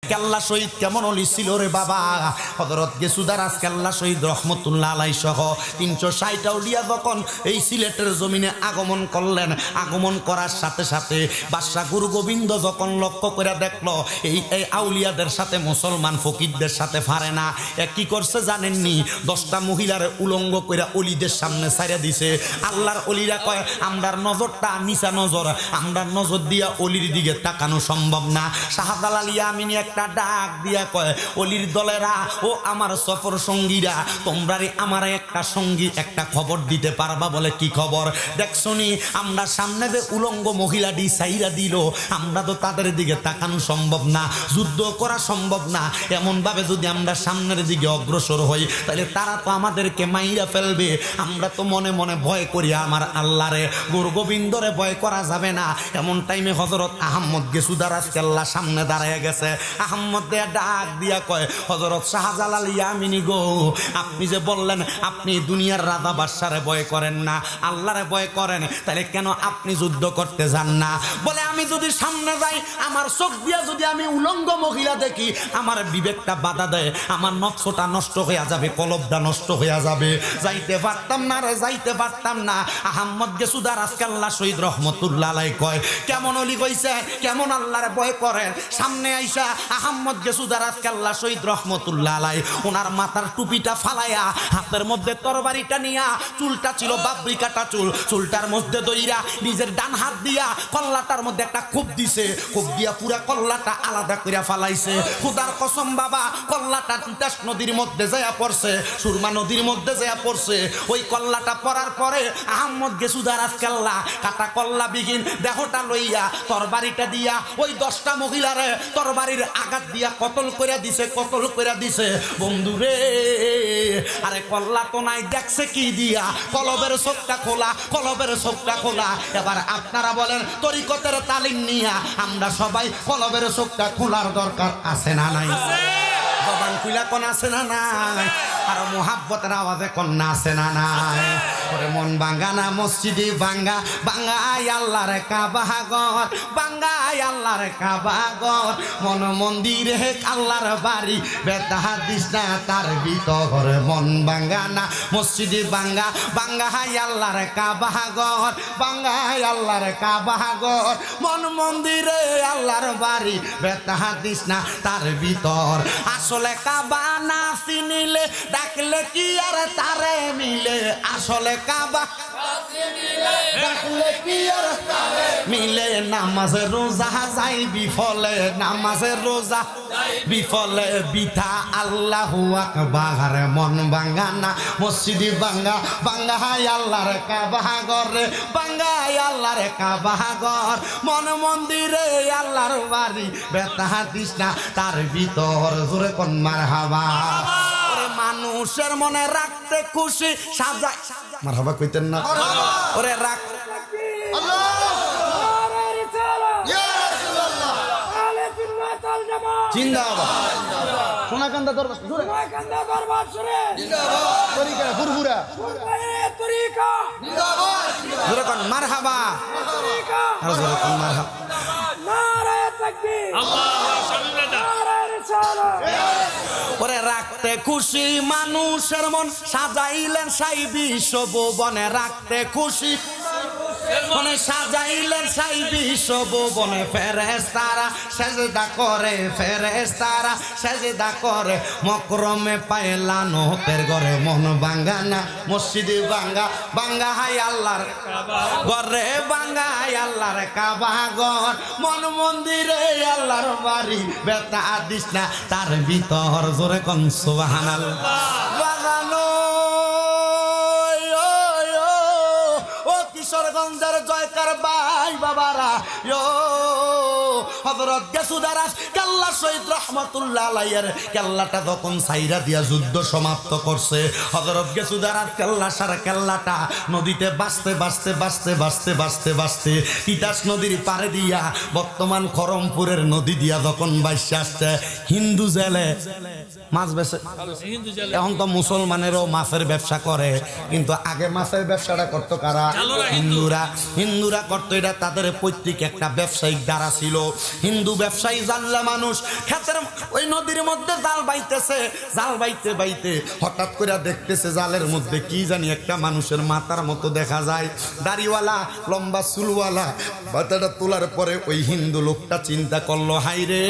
কেল্লা শহীদ কেমন অলি ছিল রে বাবা। হযরত গেসুদারাজ কেল্লা শহীদ রহমতুল্লাহ আলাইহি সহ 360 আউলিয়া যখন এই সিলেটের জমিনে আগমন করলেন, আগমন করার সাথে সাথে বাদশা গুরু গোবিন্দ যখন লক্ষ্য করে দেখলো এই আউলিয়াদের সাথে মুসলমান ফকিরদের সাথে পারে না, কি করছে জানেননি? 10টা মহিলার উলঙ্গ করে অলিদের সামনে ছাইড়া দিছে। আল্লাহর অলিরা কয় আমরার নজরটা নিচা নজর, আমরার নজর দিয়া অলির দিকে তাকানো সম্ভব না। শাহজালাল ইয়ামিনী একটা ডাক দিয়া কয় অলির দলেরা ও আমার সফর সঙ্গীরা, তোমরা আমার একটা সঙ্গী একটা খবর দিতে পারবা? বলে কি খবর? দেখছনি আমরা সামনে যে উলঙ্গ মহিলাটি ছাইড়া দিল, আমরা তো তাদের দিকে তাকানো সম্ভব না, যুদ্ধ করা সম্ভব না। এমন ভাবে যদি আমরা সামনের দিকে অগ্রসর হই তাহলে তারা তো আমাদেরকে মাইরা ফেলবে। আমরা তো মনে মনে ভয় করি আমার আল্লাহরে, গুরু গোবিন্দরে ভয় করা যাবে না। এমন টাইমে হযরত আহমদ গেসুদারাজ কেল্লা সামনে দাঁড়ায় গেছে। আহমদ দেয়া ডাক দিয়া কয় হযরত শাহজালাল ইয়ামিনী গো, আপনি যে বললেন আপনি দুনিয়ার রাজা বাদশারে ভয় করেন না, আল্লাহরে ভয় করেন, তাহলে কেন আপনি যুদ্ধ করতে যান না? বলে আমি যদি সামনে যাই, আমার চোখ দিয়া যদি আমি উলঙ্গ মহিলা দেখি, আমার বিবেকটা বাধা দেয়, আমার নফসটা নষ্ট হয়ে যাবে, কলবটা নষ্ট হয়ে যাবে, যাইতে পারতাম না রে, যাইতে পারতাম না। আহমদ গেসুদারাজ কেল্লা শহীদ রহমতুল্লাহ আলাইহি কয় কেমন অলি কইছে, কেমন আল্লাহরে ভয় করেন। সামনে আইসা আহমদ গেসুদারাজ কেল্লা শহীদ রহমতুল্লাহ আলাইহি ওনার মাথার টুপিটা ফালাইয়া হাতের মধ্যে তরবারিটা নিয়া, চুলটা ছিল বাবরি কাটা চুল, চুলটার মধ্যে দইরা নিজের ডান হাত দিয়া কল্লাটার মধ্যে একটা খুব দিছে, খুব দিয়া পুরা কল্লাটা আলাদা কইরা ফালাইছে। খুদার কসম বাবা, কল্লাটা তিতাস নদীর মধ্যে যায়া পড়ছে, সুরমা নদীর মধ্যে যায়া পড়ছে। ওই কল্লাটা পড়ার পরে আহমদ গেসুদারাজ কেল্লা কাটা কল্লা বিহীন দেহটা লইয়া তরবারিটা দিয়া ওই 10টা মহিলারে তরবারির আঘাত দিয়া কতল কইরা দিছে, কতল কইরা দিছে। বন্ধুরে আরে কল্লা তো নাই, দেখছে কি দিয়া? কলবের চোখটা খোলা, কলবের চোখটা খোলা। এবার আপনারা বলেন তরিকতের তালিম নিয়া আমরা সবাই কলবের চোখটা খোলার দরকার আছে না নাই? জবান খুলা কোন আছে না নাই? আর মোহাব্বতের আওয়াজে কন্যা আছে না নাই? ওরে মন ভাঙ্গা না মসজিদে ভাঙ্গা, ভাঙ্গাই আল্লাহর কাবাগর, ভাঙ্গাই আল্লাহর কাবাগর, মন মন্দিরে আল্লাহর বাড়ি, বেদা হাদিস না তার ভিতর। মন ভাঙ্গা না মসজিদে ভাঙ্গা, ভাঙ্গাই আল্লাহর কাবাগর, ভাঙ্গাই আল্লাহর কাবাগর, মন মন্দিরে আল্লাহর বাড়ি, বেদা হাদিস না তার ভিতর। আসলে কাবা না চিনিলে ডাকলে কি আর তারে মিলে, আসলে কাবা ডাকলে কি আর তারে মিলে। নামাজে রোজা যাই বিফলে, নামাজে রোজা বিফলে বিথা আল্লাহু আকবার। মন ভাঙ্গা না মসজিদে ভাঙ্গা, ভাঙ্গাই আল্লাহর কাবাগর, ভাঙ্গাই আল্লাহর কাবাগর, মন মন্দিরে আল্লাহর বাড়ি, বেতা হাদিস না তার ভিতর। জোরে কোন মারহাবা। ওরে মানুষের মনে রাখতে খুশি সাজাই, মারহাবা কইতেন না? ওরে রাখ জিন্দাবাদ। সোনাকান্দা দরবার, সোনাকান্দা দরবার শুরে জিন্দাবাদ। তরিকা ফুরফুরা তরিকা জিন্দাবাদ। জোরে কোন মারহাবা, তরিকা জোরে কোন মারহাবা। নারে তাকবীর, আল্লাহু আকবার, নারে রিসালাত। ওরে রাখতে খুশি মানুষের মন সাজাইলেন সাই বিশ্বভুবনে, রাখতে খুশি মনে সাজাইলেন সাই বিশ্বভুবনে। ফেরেশতারা সেজদা করে, ফেরেশতারা সেজদা করে, মকরমে পায়লানো তের ঘরে। মন ভাঙ্গা না মসজিদে ভাঙ্গা, ভাঙ্গা হাই আল্লাহর ঘরে, ভাঙ্গা হাই আল্লাহর কাবাগর, মন মন্দিরে আল্লাহর বাড়ি, বেতা হাদিস না তার ভিতর। জোরে কোন সুবহানাল্লাহ। বাগানো কিশোরগঞ্জের জয়কার ভাই বাবারা, হযরত গেসুদারাজ কেল্লা শহীদ রহমতুল্লাহ আলাইহির কেল্লাটা যখন ছাইরা দিয়া যুদ্ধ সমাপ্ত করছে, হযরত গেসুদারাজ কেল্লা সারা কেল্লাটা নদীতে বাঁচতে বাঁচতে বাঁচতে বাঁচতে বাঁচতে বাঁচতে তিতাস নদীর পাড়ে দিয়া বর্তমান খরমপুরের নদী দিয়া যখন বাইসে আসছে, হিন্দু জেলে মাছ বেচে। এখন তো মুসলমানেরও মাছের ব্যবসা করে, কিন্তু আগে মাছের ব্যবসাটা করতো কারা? হিন্দুরা। হিন্দুরা করতো, এটা তাদের পৈতৃক একটা ব্যবসায়িক দ্বারা ছিল। হিন্দু ব্যবসায়ী জাল্লা মানুষ ক্ষেতের ওই নদীর মধ্যে জাল বাইতেছে, জাল বাইতে বাইতে হঠাৎ করে দেখতেছে জালের মধ্যে কি জানি একটা মানুষের মাথার মতো দেখা যায়, দাড়িওয়ালা, লম্বা চুলওয়ালা। মাথাটা তোলার পরে ওই হিন্দু লোকটা চিন্তা করলো, হাই রে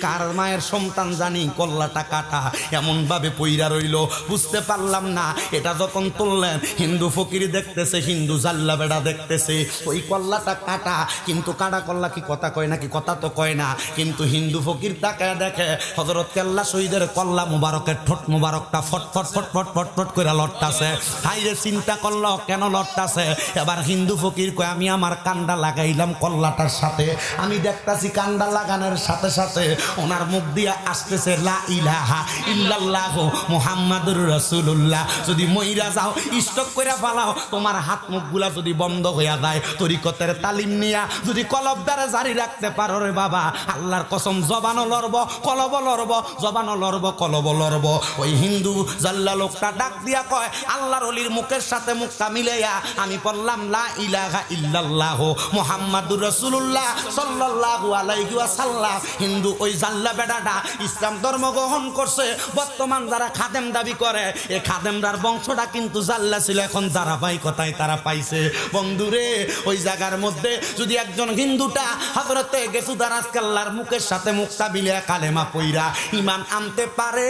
কার মায়ের সন্তান জানি কল্লাটা কাটা এমন ভাবে পইরা রইল, বুঝতে পারলাম না। এটা যখন তুললেন হিন্দু ফকির দেখতেছে, হিন্দু জাল্লা বেড়া দেখতেছে ওই কল্লাটা কাটা, কিন্তু কাটা কল্লা কি কথা কয় নাকি? কথা তো কয় না। কিন্তু হিন্দু ফকির তাকায় দেখে হযরত কেল্লা শহীদের কল্লা মুবারকের ঠোঁট মুবারকটা ফটফট ফটফট ফটফট করে লটতাছে। হাইরে চিন্তা করলো কেন লটতাছে? এবার হিন্দু ফকির কয়, আমি আমার কান্ডা লাগাইলাম কল্লাটার সাথে, আমি দেখতাছি কান্ডা লাগানোর সাথে সাথে ওনার মুখ দিয়া আসতেছে লা ইলাহা ইল্লাল্লাহু মুহাম্মাদুর রাসূলুল্লাহ। যদি মইরা যাও, স্টক করে ফালাও, তোমার হাত মুখগুলা যদি বন্ধ হইয়া যায়, তরিকতের তালিম নিয়া যদি কলব দ্বারা জারি রাখতে পারো রে বাবা, আল্লাহর কসম জবানও লড়ব, কলব লড়ব, জবানও লড়ব, কলব লড়ব। ওই হিন্দু জাল্লা লোকটা ডাক দিয়া কয়, আল্লাহর ওলির মুখের সাথে মুখটা মিলাইয়া আমি পড়লাম লা ইলাহা ইল্লাল্লাহু মুহাম্মাদুর রাসূলুল্লাহ সাল্লাল্লাহু আলাইহি ওয়াসাল্লাম। হিন্দু ওই জাল্লা বেডাটা ইসলাম ধর্ম গ্রহণ করছে। বর্তমান যারা খাদেম দাবি করে, এই খাদেমরার বংশটা কিন্তু জাল্লা ছিল, এখন যারা পাই কথায় তারা পাইছে। বন্ধুরে, ওই জায়গার মধ্যে যদি একজন হিন্দুটা হযরতে গেসুদার আজকাল্লার মুখের সাথে মুখটা বিলিয়া কালেমা পইরা ঈমান আনতে পারে,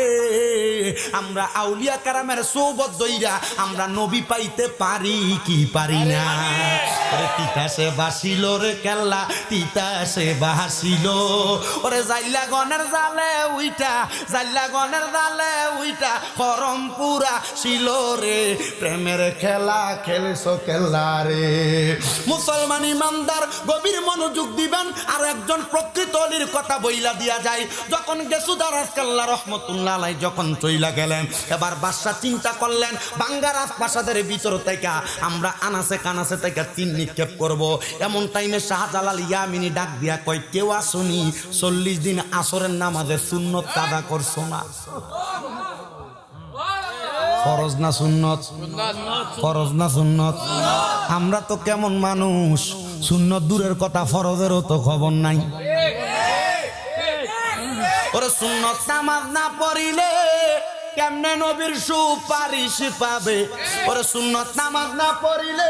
আমরা আউলিয়া কারামের সোহবত দইরা আমরা নবী পাইতে পারি কি পারি না? ওরে তিতাসে বাসিল রে কেল্লা, তিতাসে বাসিল ওরে জাইলা গনের জালে উইটা, জাইলা গনের জালে উইটা করম পুরা ছিল রে, প্রেমের খেলা খেলছো কেল্লা রে। মুসলমান ইমানদার গভীর মনোযোগ দিবেন। আর একজন প্রকৃত অলির কথা বইলা দিয়া যায়, যখন গেসুদার আজকাল্লা রহমতুল্লাহ আলাইহি যখন চইলা গেলেন, এবার বাদশা চিন্তা করলেন বাঙ্গা রাজপ্রাসাদের ভিতর থেকে আমরা আনাসে কানাসে থেকে তিন নিক্ষেপ করব। এমন টাইমে শাহজালাল ইয়ামিনী ডাক দিয়া কয়, কেউ আসুনি 40 দিন আসরের নামাজের সুন্নত কাদা করছো না? ফরজ না সুন্নত? ফরজ না সুন্নত? আমরা তো কেমন মানুষ, সুন্নত দূরের কথা ফরজেরও তো খবর নাই। ওরে সুন্নত নামাজ না পড়িলে কেমনে নবীর সুপারিশ পাবে? ওরে সুন্নত নামাজ না পড়িলে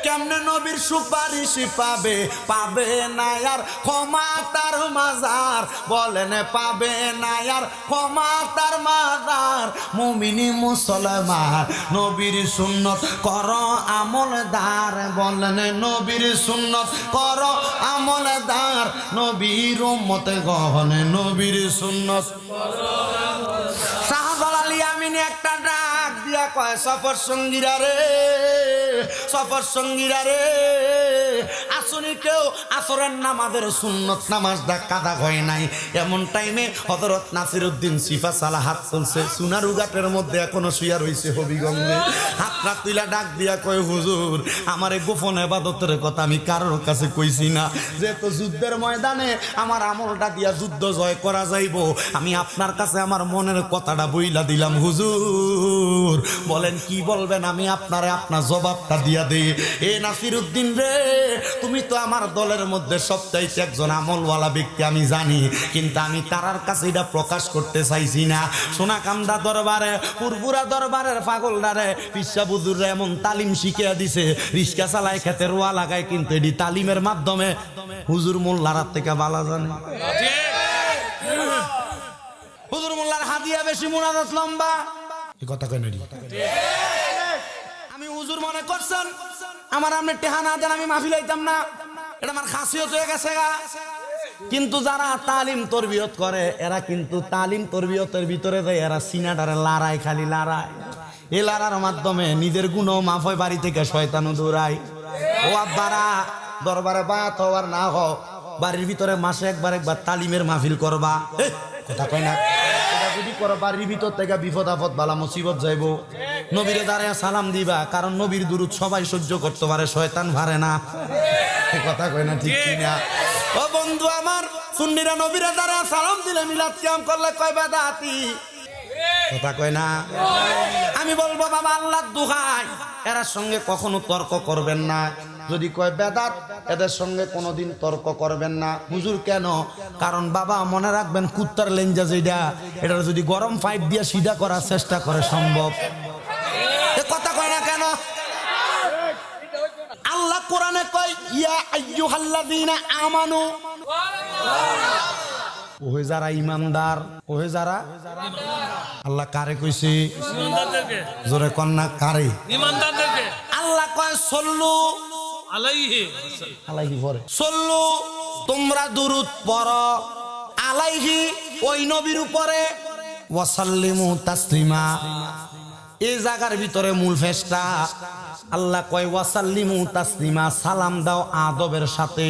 কেমনে নবীর সুপারিশ পাবে? পাবে না আর ক্ষমা তার মাজার, বলেন পাবে না আর ক্ষমা তার মাজার। মুমিনি মুসলমান নবীর সুন্নত কর আমলদার, বলেন নবীর সুন্নত কর আমলদার। নবীর উম্মতে গহনে নবীর সুন্নত। শাহজালাল ইয়ামিনী একটা ডাক দিয়া কয়, সফর সঙ্গীরা রে, সফর সঙ্গীরা রে, আসুনি কেউ আসরের নামাজের সুন্নত নামাজটা কাদা হয় নাই। এমন টাইমে হযরত নাসিরউদ্দিন সিফা সালা হাত তুলছে, সোনারুঘাটের মধ্যে এখনো শুয়া রইছে হবিগঞ্জে। হাতটা তুইলা ডাক দিয়া কয়, হুজুর আমার এই গোপন ইবাদতের কথা আমি কারোর কাছে কইছি না, যেহেতু যুদ্ধের ময়দানে আমার আমলটা দিয়া যুদ্ধ জয় করা যাইব, আমি আপনার কাছে আমার মনের কথাটা বইলা দিলাম। হুজুর বলেন কি বলবেন, আমি আপনারে আপনার জবাবটা দিয়া দেই। এ নাসিরউদ্দিন রে, তুমি তো আমার দলের মধ্যে সবচাইতে একজন আমলওয়ালা ব্যক্তি আমি জানি, কিন্তু আমি তারার কাছে এটা প্রকাশ করতে চাইছি না। সোনাকান্দা দরবারে, পুরপুরা দরবারের পাগলদারে পিসা বুজুররা এমন তালিম শিখিয়ে দিছে, রিস্কা চালায় খেতে রোয়া লাগায়, কিন্তু এটি তালিমের মাধ্যমে হুজুর মোল্লার থেকে বালা জানে। হুজুর মোল্লার হাদিয়া বেশি, মুনাজাত লম্বা, এই কথা কেন? আমি হুজুর মনে করছেন আমার আপনি টেহা না দেন আমি মাহফিল হইতাম না, এটা আমার খাসিয়ত হয়ে গেছে গা। কিন্তু যারা তালিম তরবিয়ত করে, এরা কিন্তু তালিম তরবিয়তের ভিতরে যায়, এরা সিনাটারে লড়াই, খালি লড়াই। এই লড়ার মাধ্যমে নিজের গুণও মাফ হয়, বাড়ি থেকে শয়তানও দৌড়ায়। ও আব্বারা, দরবারে বাত হওয়ার না হও, বাড়ির ভিতরে মাসে একবার একবার তালিমের মাহফিল করবা। কথা কয় না? যদি করো বাড়ির ভিতর থেকে বিপদ আপদ বালা মুসিবত যাইব। নবীরে দাঁড়ায় সালাম দিবা, কারণ নবীর দুরূদ সবাই সহ্য করতে পারে, শয়তান পারে না। কথা কয় না? ঠিক কিনা? ও বন্ধু আমার, সুন্নিরা নবীরে দাঁড়ায় সালাম দিলে মিলাদ কিয়াম করলে কয় বেদাতি। কথা কয় না? আমি বলবো বাবা আল্লাহর দোহাই, এর সঙ্গে কখনো তর্ক করবেন না। যদি কয় বেদাত, এদের সঙ্গে কোনোদিন তর্ক করবেন না। হুজুর কেন? কারণ বাবা মনে রাখবেন, কুত্তার লেঞ্জা যেটা, এটা যদি গরম পাইপ দিয়ে সিধা করার চেষ্টা করে সম্ভব। এ কথা কয় না কেন? আল্লাহ কোরআনে কয় ইয়া আইয়ুহাল্লাযীনা আমানু, ওহে যারা ইমানদার, ওহে যারা আল্লাহ কারে কইছে? ইমানদারদেরকে। জোরে কন্যা কারে? ইমানদারদেরকে। আল্লাহ কয় সল্লু আলাইহি, আলাইহি পড়ে সল্লু, তোমরা দুরূদ পড়ো আলাইহি, ওই নবীর উপরে, ওয়াসাল্লিমু তাসলিমা। এই জায়গার ভিতরে মূল ফেসটা আল্লাহ কয় ওয়াসাল্লিমু তাসলিমা, সালাম দাও আদবের সাথে।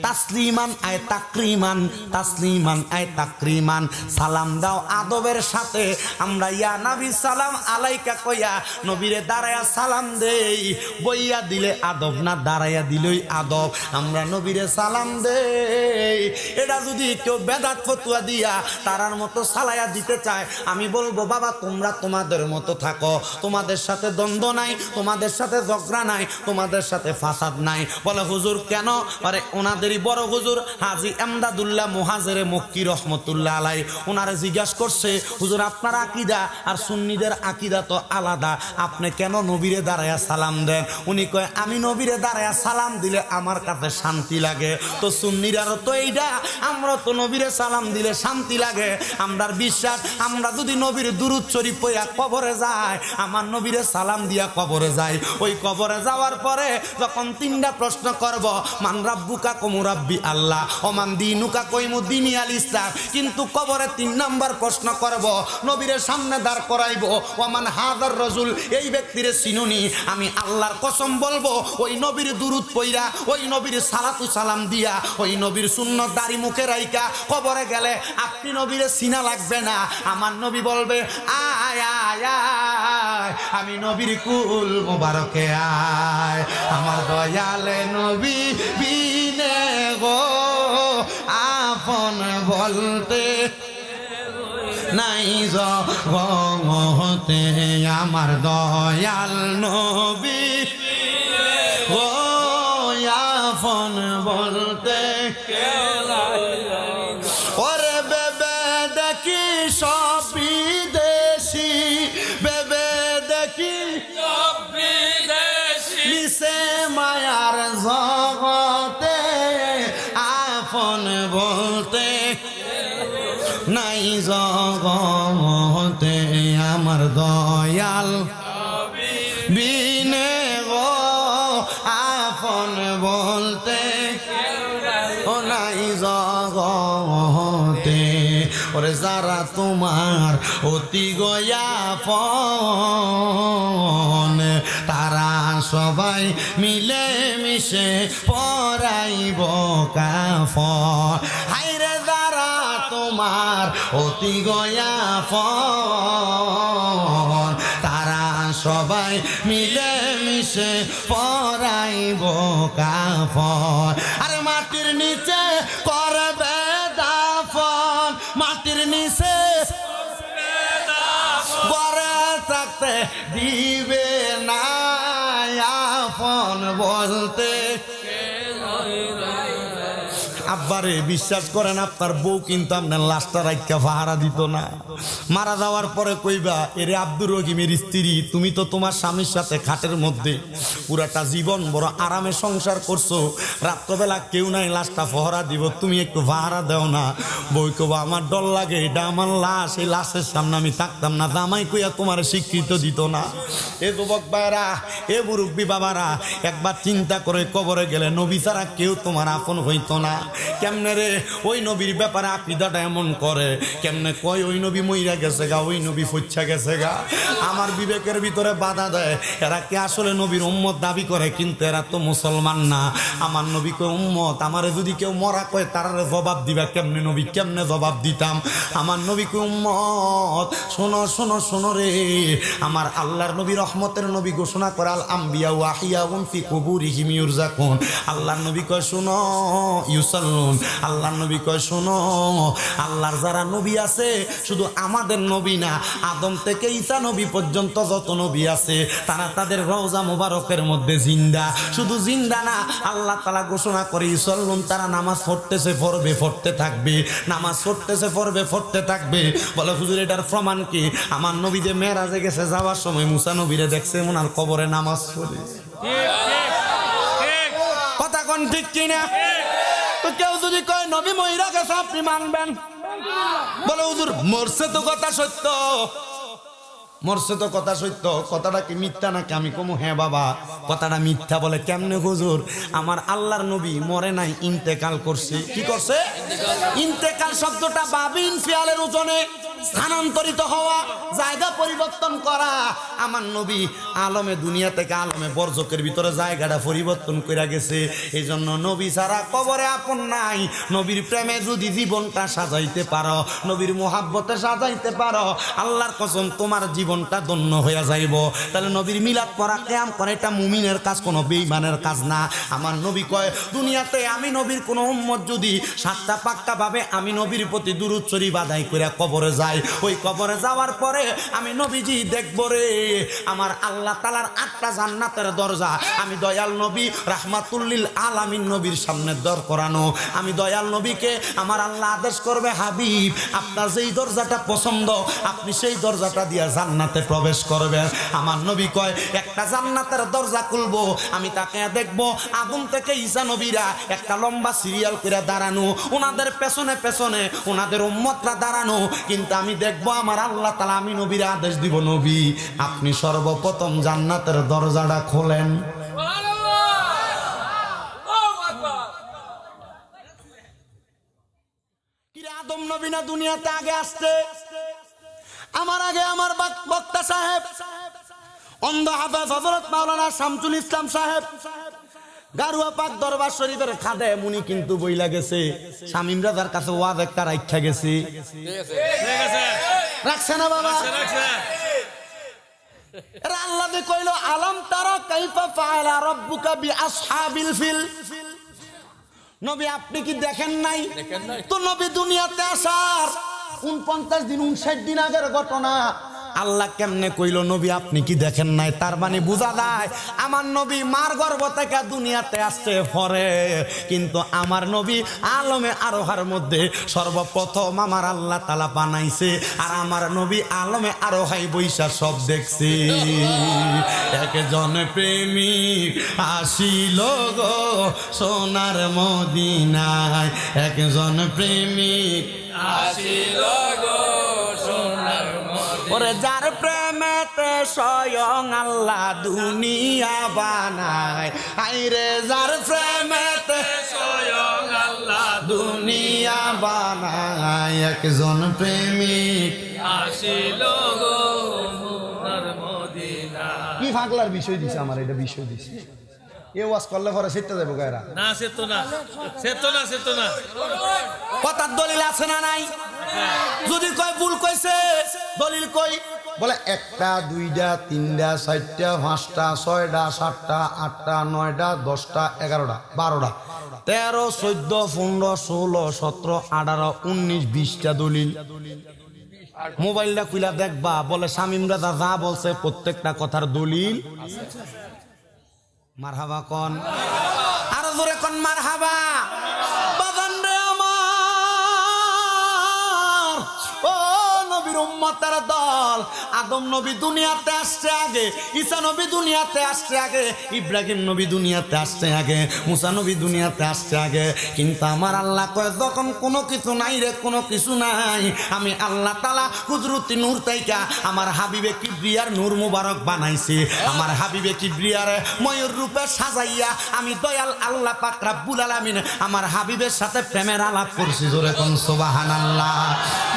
তাসলিমান আয় তাকরিমান, তাসলিমান আয় তাকরিমান, সালাম দাও আদবের সাথে। আমরা ইয়া নবী সালাম আলাইকা কইয়া নবীরে দাঁড়ায়া সালাম দেই, বইয়া দিলে আদব না, দাঁড়াইয়া দিলেই আদব। আমরা নবীরে সালাম দেই। এটা যদি কেউ বেদাত ফতুয়া দিয়া তারার মতো সালাইয়া দিতে চায়, আমি বলবো বাবা তোমরা তোমাদের মতো থাকো, তোমাদের সাথে দ্বন্দ্ব নাই, তোমাদের সাথে ঝগড়া নাই, তোমাদের সাথে ফাসাদ নাই। বলে হুজুর কেন? আরে ওনাদেরই বড় হুজুর হাজী এমদাদুল্লাহ মুহাজিরে মক্কি রহমতুল্লাহ আলাই, ওনারে জিজ্ঞাসা করছে হুজুর আপনার আকীদা আর সুন্নিদের আকীদা তো আলাদা, আপনি কেন নবীরে দাঁড়ায়া সালাম দেন? উনি কয় আমি নবীরে দাঁড়ায়া সালাম দিলে আমার কাছে শান্তি লাগে। তো সুন্নিরারও তো এইটা, আমরা তো নবীরে সালাম দিলে শান্তি লাগে। আমরার বিশ্বাস, আমরা যদি নবীর দুরূদ শরীফ পড়া কবরে যায়, আমার নবীরে সালাম দিয়া কবরে যায়, ওই কবরে যাওয়ার পরে যখন তিনটা প্রশ্ন করব, মান রাব্বুকা কমু রাব্বি আল্লাহ, ওমান দিনুকা কইমু দিনি আল ইসলাম, কিন্তু কবরে 3 নাম্বার প্রশ্ন করব, নবীরে সামনে দাঁড় করাইব, ওমান হাদার রাজুল, এই ব্যক্তিরে চিনুনি? আমি আল্লাহর কসম বলবো, ওই নবীর দুরূদ পইরা, ওই নবীর সালাতু সালাম দিয়া, ওই নবীর সুন্নত দাড়ি মুখে রাইকা কবরে গেলে আপনি নবীরে চিনা লাগবে না। আমার নবী বলবে আয় আয় আয়, আমি নবীর কুল মুবারকে আয়, আমার দয়ালে নবী বিনে গো আপন বলতে নাই জগতে, আমার দয়াল নবী গো আপন বলতে। ওরে বেবে দেখি সব বিদেশি, বেবে দেখি সব বিদেশি, নিসে মায়ার জগতে আপন বলতে নাই জগতে, আমার দয়াল বিনে গো আপন বলতে ও নাই জগতে। ওরে যারা তোমার অতি গোয়াপন, তারা সবাই মিলে মিশে পরাইব কাফন। হায়রে যারা তোমার অতি গোয়াপন, তারা সবাই মিলে মিশে পরাইব কাফন। আরে মাটির নিচে করবে দাফন, মাটির নিচে গড়ে থাকতে দিবে না আপন বলতে। আব্বারে বিশ্বাস করেন, আপনার বউ কিন্তু আপনার লাশটা রাইখা পাহারা দিত না। মারা যাওয়ার পরে কইবা এরে আব্দুর রহিমের স্ত্রী, তুমি তো তোমার স্বামীর সাথে খাটের মধ্যে পুরাটা জীবন বড় আরামে সংসার করছো, রাত্রবেলা কেউ নাই লাশটা পহরা দিব, তুমি একটু পাহারা দেও না। বই কবা আমার ডর লাগে, এটা আমার লাশ, এই লাশের সামনে আমি থাকতাম না। জামাই কইয়া তোমার স্বীকৃত দিত না। এ যুবক ভাইরা, এ মুরব্বী বাবারা, একবার চিন্তা করে কবরে গেলে নবী ছাড়া কেউ তোমার আপন হইতো না। কেমনে রে ওই নবীর ব্যাপারে আকীদাটা এমন করে? কেমনে কয় ওই নবী মইরা গেছে গা, ওই নবী ফচ্ছা গেছে গা? আমার বিবেকের ভিতরে বাধা দেয়। এরা কে আসলে নবীর উম্মত দাবি করে, কিন্তু এরা তো মুসলমান না। আমার নবীকে উম্মত, আমারে যদি কেউ মরা কয় তারারে জবাব দিবা কেমনে? নবী কেমনে জবাব দিতাম? আমার নবীকে উম্মত। শোনো শোনো শোনো রে, আমার আল্লাহর নবী রহমতের নবী ঘোষণা করে আল আম্বিয়া ওয়া আহিয়াউন ফি কুবুরিহিম ইউরজাকুন। আল্লাহর নবী কয় শোনো, ইউসাল্লুন ওয়াসাল্লাম। আল্লাহর নবী কয় শোনো, আল্লাহর যারা নবী আছে শুধু আমাদের নবী না, আদম থেকে ঈসা নবী পর্যন্ত যত নবী আছে তারা তাদের রওজা মুবারকের মধ্যে জিন্দা। শুধু জিন্দা না, আল্লাহ তাআলা ঘোষণা করে ইসল্লুন, তারা নামাজ পড়তেছে পড়বে পড়তে থাকবে, নামাজ পড়তেছে পড়বে পড়তে থাকবে। বলে হুজুর এটার প্রমাণ কি? আমার নবী যে মেরাজে গেছে যাওয়ার সময় মুসা নবীরে দেখছে ওনার কবরে নামাজ পড়ে। কথা কোন ঠিক কিনা? তো কেউ যদি কয় নবী মহিলা গেছে আপনি মানবেন? বলে হুজুর মরছে তো কথা সত্য, মরছে তো কথা সত্য, কথাটা কি মিথ্যা নাকি? আমি কমু হ্যাঁ বাবা কথাটা মিথ্যা। বলে কেমনে হুজুর? আমার আল্লাহর নবী মরে নাই, ইন্তেকাল করছে। কি করছে? ইন্তেকাল শব্দটা বাবিন ফিয়ালের ওজনে স্থানান্তরিত হওয়া, জায়গা পরিবর্তন করা। আমার নবী আলমে দুনিয়া থেকে আলমে বরজকের ভিতরে জায়গাটা পরিবর্তন করে গেছে। এই জন্য নবী ছাড়া কবরে আপন নাই। নবীর প্রেমে যদি জীবনটা সাজাইতে পারো, নবীর মোহাব্বতে সাজাইতে পারো, আল্লাহর কসম তোমার জীবনটা ধন্য হয়ে যাইব। তাহলে নবীর মিলাদ পড়া কিয়াম করে এটা মুমিনের কাজ, কোনো বেঈমানের কাজ না। আমার নবী কয় দুনিয়াতে আমি নবীর কোনো উম্মত যদি সাতটা পাক্কা ভাবে আমি নবীর প্রতি দুরূদ শরীফ আদায় করে কবরে যাই, ওই কবরে যাওয়ার পরে আমি নবীজি দেখব রে আমার আল্লাহ তাআলার 8টা জান্নাতের দরজা আমি দয়াল নবী রাহমাতুল্লিল আলামিন নবীর সামনে দর করানো। আমি দয়াল নবীকে আমার আল্লাহ আদেশ করবে, হাবিব আপনার যেই দরজাটা পছন্দ আপনি সেই দরজাটা দিয়ে জান্নাতে প্রবেশ করবেন। আমার নবী কয় একটা জান্নাতের দরজা খুলবো, আমি তাকে দেখব আদম থেকে ঈসা নবীরা একটা লম্বা সিরিয়াল করে দাঁড়ানো, ওনাদের পেছনে পেছনে ওনাদের উম্মতরা দাঁড়ানো। কিন্তু আমি দেখবো আমার আল্লাহ তাআলা আমি নবীর আদেশ দিব, নবী আপনি সর্বপ্রথম জান্নাতের দরজাটা খোলেন। আদম নবী না দুনিয়াতে আগে আসছে? আমার আগে আমার বক্তা সাহেব অন্ধ হাফেজ হযরত মাওলানা শামসুল ইসলাম সাহেব গারুয়া পাক দরবার শরীফের খাদে মুনি কিন্তু বইলা গেছে, শামীম রাজার কাছে ওয়াজ একটা রাখা গেছে। রাখছে না বাবা? এরা আল্লাহ যে কইল আলাম তারা কাইফা ফাআলা রাব্বুকা বিআসহাবিল ফিল, নবী আপনি কি দেখেন নাই? তো নবী দুনিয়াতে আসার 49 দিন 59 দিন আগের ঘটনা আল্লাহ কেমনে কইল নবী আপনি কি দেখেন নাই? তার মানে বোঝা যায় আমার নবী মার গর্ভ থেকে দুনিয়াতে আসছে পরে, কিন্তু আমার নবী আলমে আরোহার মধ্যে সর্বপ্রথম আমার আল্লাহ তাআলা বানাইছে। আর আমার নবী আলমে আরোহাই বৈশা সব দেখছি। একজন প্রেমিক আসিল গো সোনার মদিনায়, একজন প্রেমিক আসিল গো সোনার মদিনায়, ওরে যার প্রেমেতে স্বয়ং আল্লাহ দুনিয়া বানায়। আইরে যার প্রেমেতে স্বয়ং আল্লাহ দুনিয়া বানায়, একজন প্রেমিক আসিল গো সোনার মদিনায়। কি ফাগলার বিষয় দিছে আমার, এটা বিষয় দিছে এ ওয়াজ করলে পরে সেটা যাবো গায়রা না, সেতো না, সেতো না, সেতো না। কথার দলিল আছে না নাই? যদি কয় ভুল কইছে দলিল কই? বলে 1টা 2টা 3টা 4টা 5টা 6টা 7টা 8টা 9টা 10টা 11টা 12টা 13 14 15 16 17 18 19 20টা দলিল। মোবাইলটা খুলে দেখবা, বলে শামীম রাজা যা বলছে প্রত্যেকটা কথার দলিল। মারহাবা কোন, আরো জোরে কোন মারহাবা। বাজান রে আমার, ও নবীর উম্মতের দল, আদম নবী দুনিয়াতে আসছে আগে, ঈসা নবী দুনিয়াতে আসছে আগে, ইব্রাহিম নবী দুনিয়াতে আসছে আগে, মুসা নবী দুনিয়াতে আসছে আগে। কিন্তু আমার আল্লাহ কয় যখন কোনো কিছু নাই রে, কোনো কিছু নাই, আমি আল্লাহ তাআলা কুদরতি নূর তাইকা আমার হাবিবে কিবরিয়ার নূর মুবারক বানাইছি। আমার হাবিবে কিবরিয়ার ময়ূর রূপে সাজাইয়া আমি দয়াল আল্লাহ পাক রব্বুল আলামিন আমার হাবিবের সাথে প্রেমের আলাপ করছি। জোরে কোন সুবহানাল্লাহ।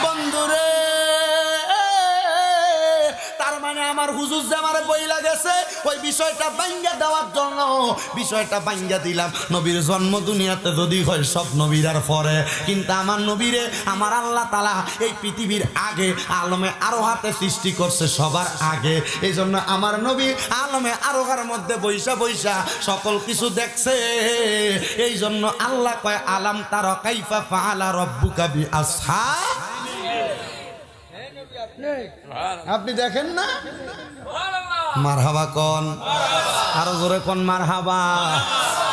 বন্ধুরে তার মানে আমার হুজুর যে আমারে বইলা গেছে ওই বিষয়টা ভাঙ্গা দেওয়ার জন্য বিষয়টা ভাঙ্গা দিলাম। নবীর জন্ম দুনিয়াতে যদি হয় সব নবীরার পরে, কিন্তু আমার নবীরে আমার আল্লাহ তাআলা এই পৃথিবীর আগে আলমে আরোহাতে সৃষ্টি করছে সবার আগে। এই জন্য আমার নবী আলমে আরোহার মধ্যে বৈশা বৈশা সকল কিছু দেখছে। এই জন্য আল্লাহ কয় আলাম তারা কাইফা ফাআলা রাব্বুকা বিআসহাব। আপনি দেখেন না? মারহাবা কোন, আরো জোরে কোন মারহাবা।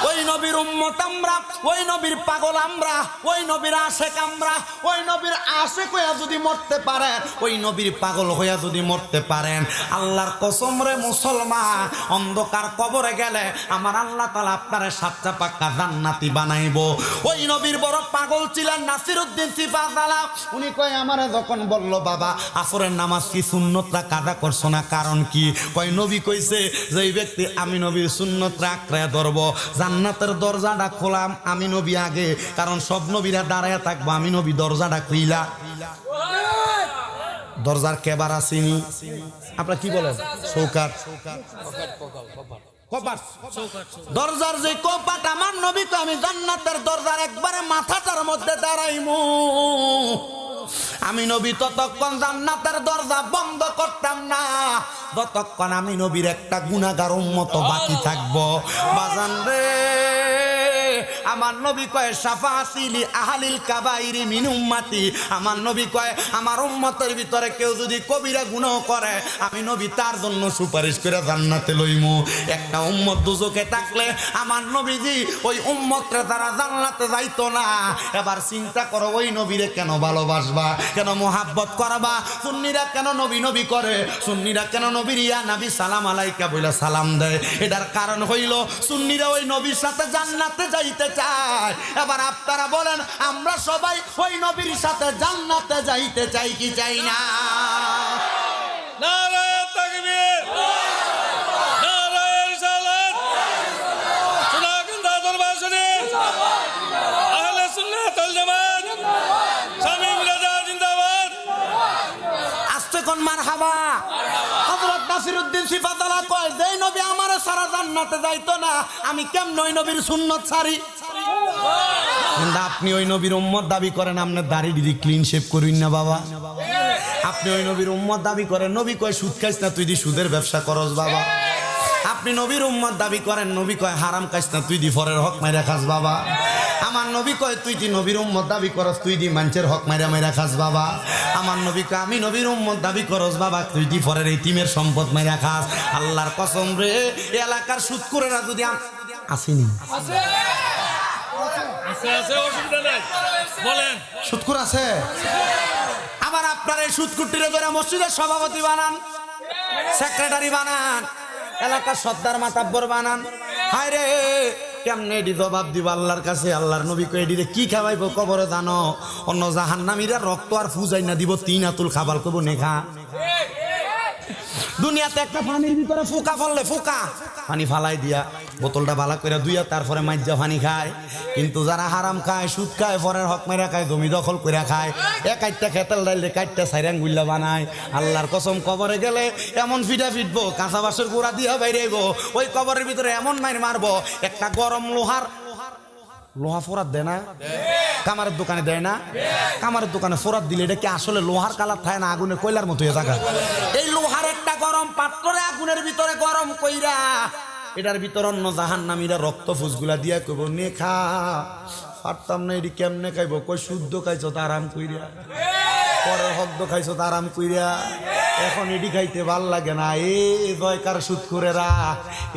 ওই নবীর উম্মত আমরা, ওই নবীর পাগল আমরা, ওই নবীর আশেক আমরা। ওই নবীর আশেক হইয়া যদি মরতে পারেন, ওই নবীর পাগল হইয়া যদি মরতে পারেন, আল্লাহর কসম রে মুসলমান, অন্ধকার কবরে গেলে আমার আল্লাহ তাআলা আপনারে সাতটা পাক্কা জান্নাতি বানাইবো। ওই নবীর বড় পাগল ছিলেন নাসিরউদ্দিন সিফাতওয়ালা। উনি কয় আমারে যখন বলল বাবা আসরের নামাজ কি সুন্নতটা কাজা করছো না, কারণ কি? কয় নবী কইছে যে ব্যক্তি আমি নবীর সুন্নতটা আঁকড়ে ধরবো জান্নাতের দরজাটা খোলাম আমি নবী আগে, কারণ সব নবীরা দাঁড়ায় থাকবো, আমি নবী দরজাটা খুইলা। দরজার কেবার আসিনি, আপনারা কি বলেন? চৌকাট, দরজার যে কপাট আমার নবী তো আমি জান্নাতের দরজার একবারে মাথাটার মধ্যে দাঁড়াইমু। আমি নবী ততক্ষণ জান্নাতের দরজা বন্ধ করতাম না যতক্ষণ আমি নবীর একটা গুনাহগার উম্মত বাকি থাকবো। বাজান রে আমার নবী কয় শাফাআতিলি আহলিল কাবাইরি মিন উম্মতি। আমার নবী কয় আমার উম্মতের ভিতরে কেউ যদি কবিরা গুনাহ করে আমি নবী তার জন্য সুপারিশ করে জান্নাতে লইমু। একটা উম্মত দুজকে থাকলে আমার নবীজি ওই উম্মতরে তারা জান্নাতে যাইতো না। এবার চিন্তা করো ওই নবীরে কেন ভালোবাসবা, কেন মোহাব্বত করবা? সুন্নিরা কেন নবী নবী করে? সুন্নিরা কেন নবীর ইয়া নবী সালাম আলাইকা বলে সালাম দেয়? এটার কারণ হইল সুন্নিরা ওই নবীর সাথে জান্নাতে যাইতে চায়। এবার আপনারা বলেন আমরা সবাই ওই নবীর সাথে জান্নাতে যাইতে চাই কি চাই না? নারায়ে তাকবীর, নারায়ে রিসালাত, সুনাগন্ধা দরবার শরীফ, আহলে সুন্নাত ওয়াল জামাত, শামীম রাজা জিন্দাবাদ। আস্তে কোন মারহাবা। হযরত নাসিরউদ্দিন সিফাতওয়ালা কয় যে নবী আমারে সারা জান্নাতে যাইতো না আমি কেমন ওই নবীর সুন্নাত ছাড়ি? কিন্তু আপনি ওই নবীর উম্মত দাবি করেন, আপনার দাড়ি দিদি ক্লিন শেভ করুন না বাবা। আপনি ওই নবীর উম্মত দাবি করেন, নবী কয় সুদ খাইস না তুই দি সুদের ব্যবসা করস বাবা। আপনি নবীর উম্মত দাবি করেন, নবী কয় হারাম খাইস না তুই দি ফরের হক মাইরা খাস বাবা। আমার নবী কয় তুই দি নবীর উম্মত দাবি করস, তুই দি মানুষের হক মাইরা মাইরা খাস বাবা। আমার নবী কয় আমি নবীর উম্মত দাবি করস বাবা, তুই দি ফরের ইতিমের সম্পদ মাইরা খাস। আল্লাহর কসম রে এলাকার সুদখোরেরা যদি আসেনি অসুবিধা নাই বলেন, সুদখোর আছে। আবার আপনার এই সুদখোরটিরে ধরে মসজিদের সভাপতি বানান, সেক্রেটারি বানান, এলাকার সর্দার মাতাব্বর বানান। হায় রে কেমনে এডি জবাব দিব আল্লাহর কাছে? আল্লাহর নবী কই এডিরে কি খাওয়াইবো কবরে জানো? অন্য জাহান্নামীরা রক্ত আর ফুজাই না দিব, 3 আতুল খাবার করবো নেখা। দুনিয়াতে একটা পানির ভিতরে ফুকা ফললে ফুকা পানি ফালাই দিয়া বোতলটা বালা করে দুইয়া তারপরে মাইজা পানি খায়। কিন্তু যারা হারাম খায়, সুদ খায়, পরের হক মেরা খায়, জমি দখল করে খায়, কাইটটা খেতেল ডাইলে কাইটটা সাইরাং গুল্লা বানায়, আল্লাহর কসম কবরে গেলে এমন ফিটা ফিটবো কাঁচা বাঁশের গুঁড়া দিয়া বাইরেইবো। ওই কবরের ভিতরে এমন মাইর মারবো একটা গরম লোহা ফোরাত দেয় না? কামারের দোকানে দেয় না? কামারের দোকানে ফোরাত দিলে এটা কি আসলে লোহার কালার থাকে না আগুনে কয়লার মতো হয়ে থাকা? এই লোহার একটা গরম পাত্রে আগুনের ভিতরে গরম কইরা এটার ভিতর অন্য জাহান্নামীরা রক্ত ফুসগুলা দিয়া কইব নে খা। পারতাম না এটি কেমনে খাইব? কই শুদ্ধ খাইছো তো আরাম কইরা, পরের হক খাইছো তো আরাম কইরা, এখন এটি খাইতে ভাল লাগে না। এ জয়কার সুদখোরেরা,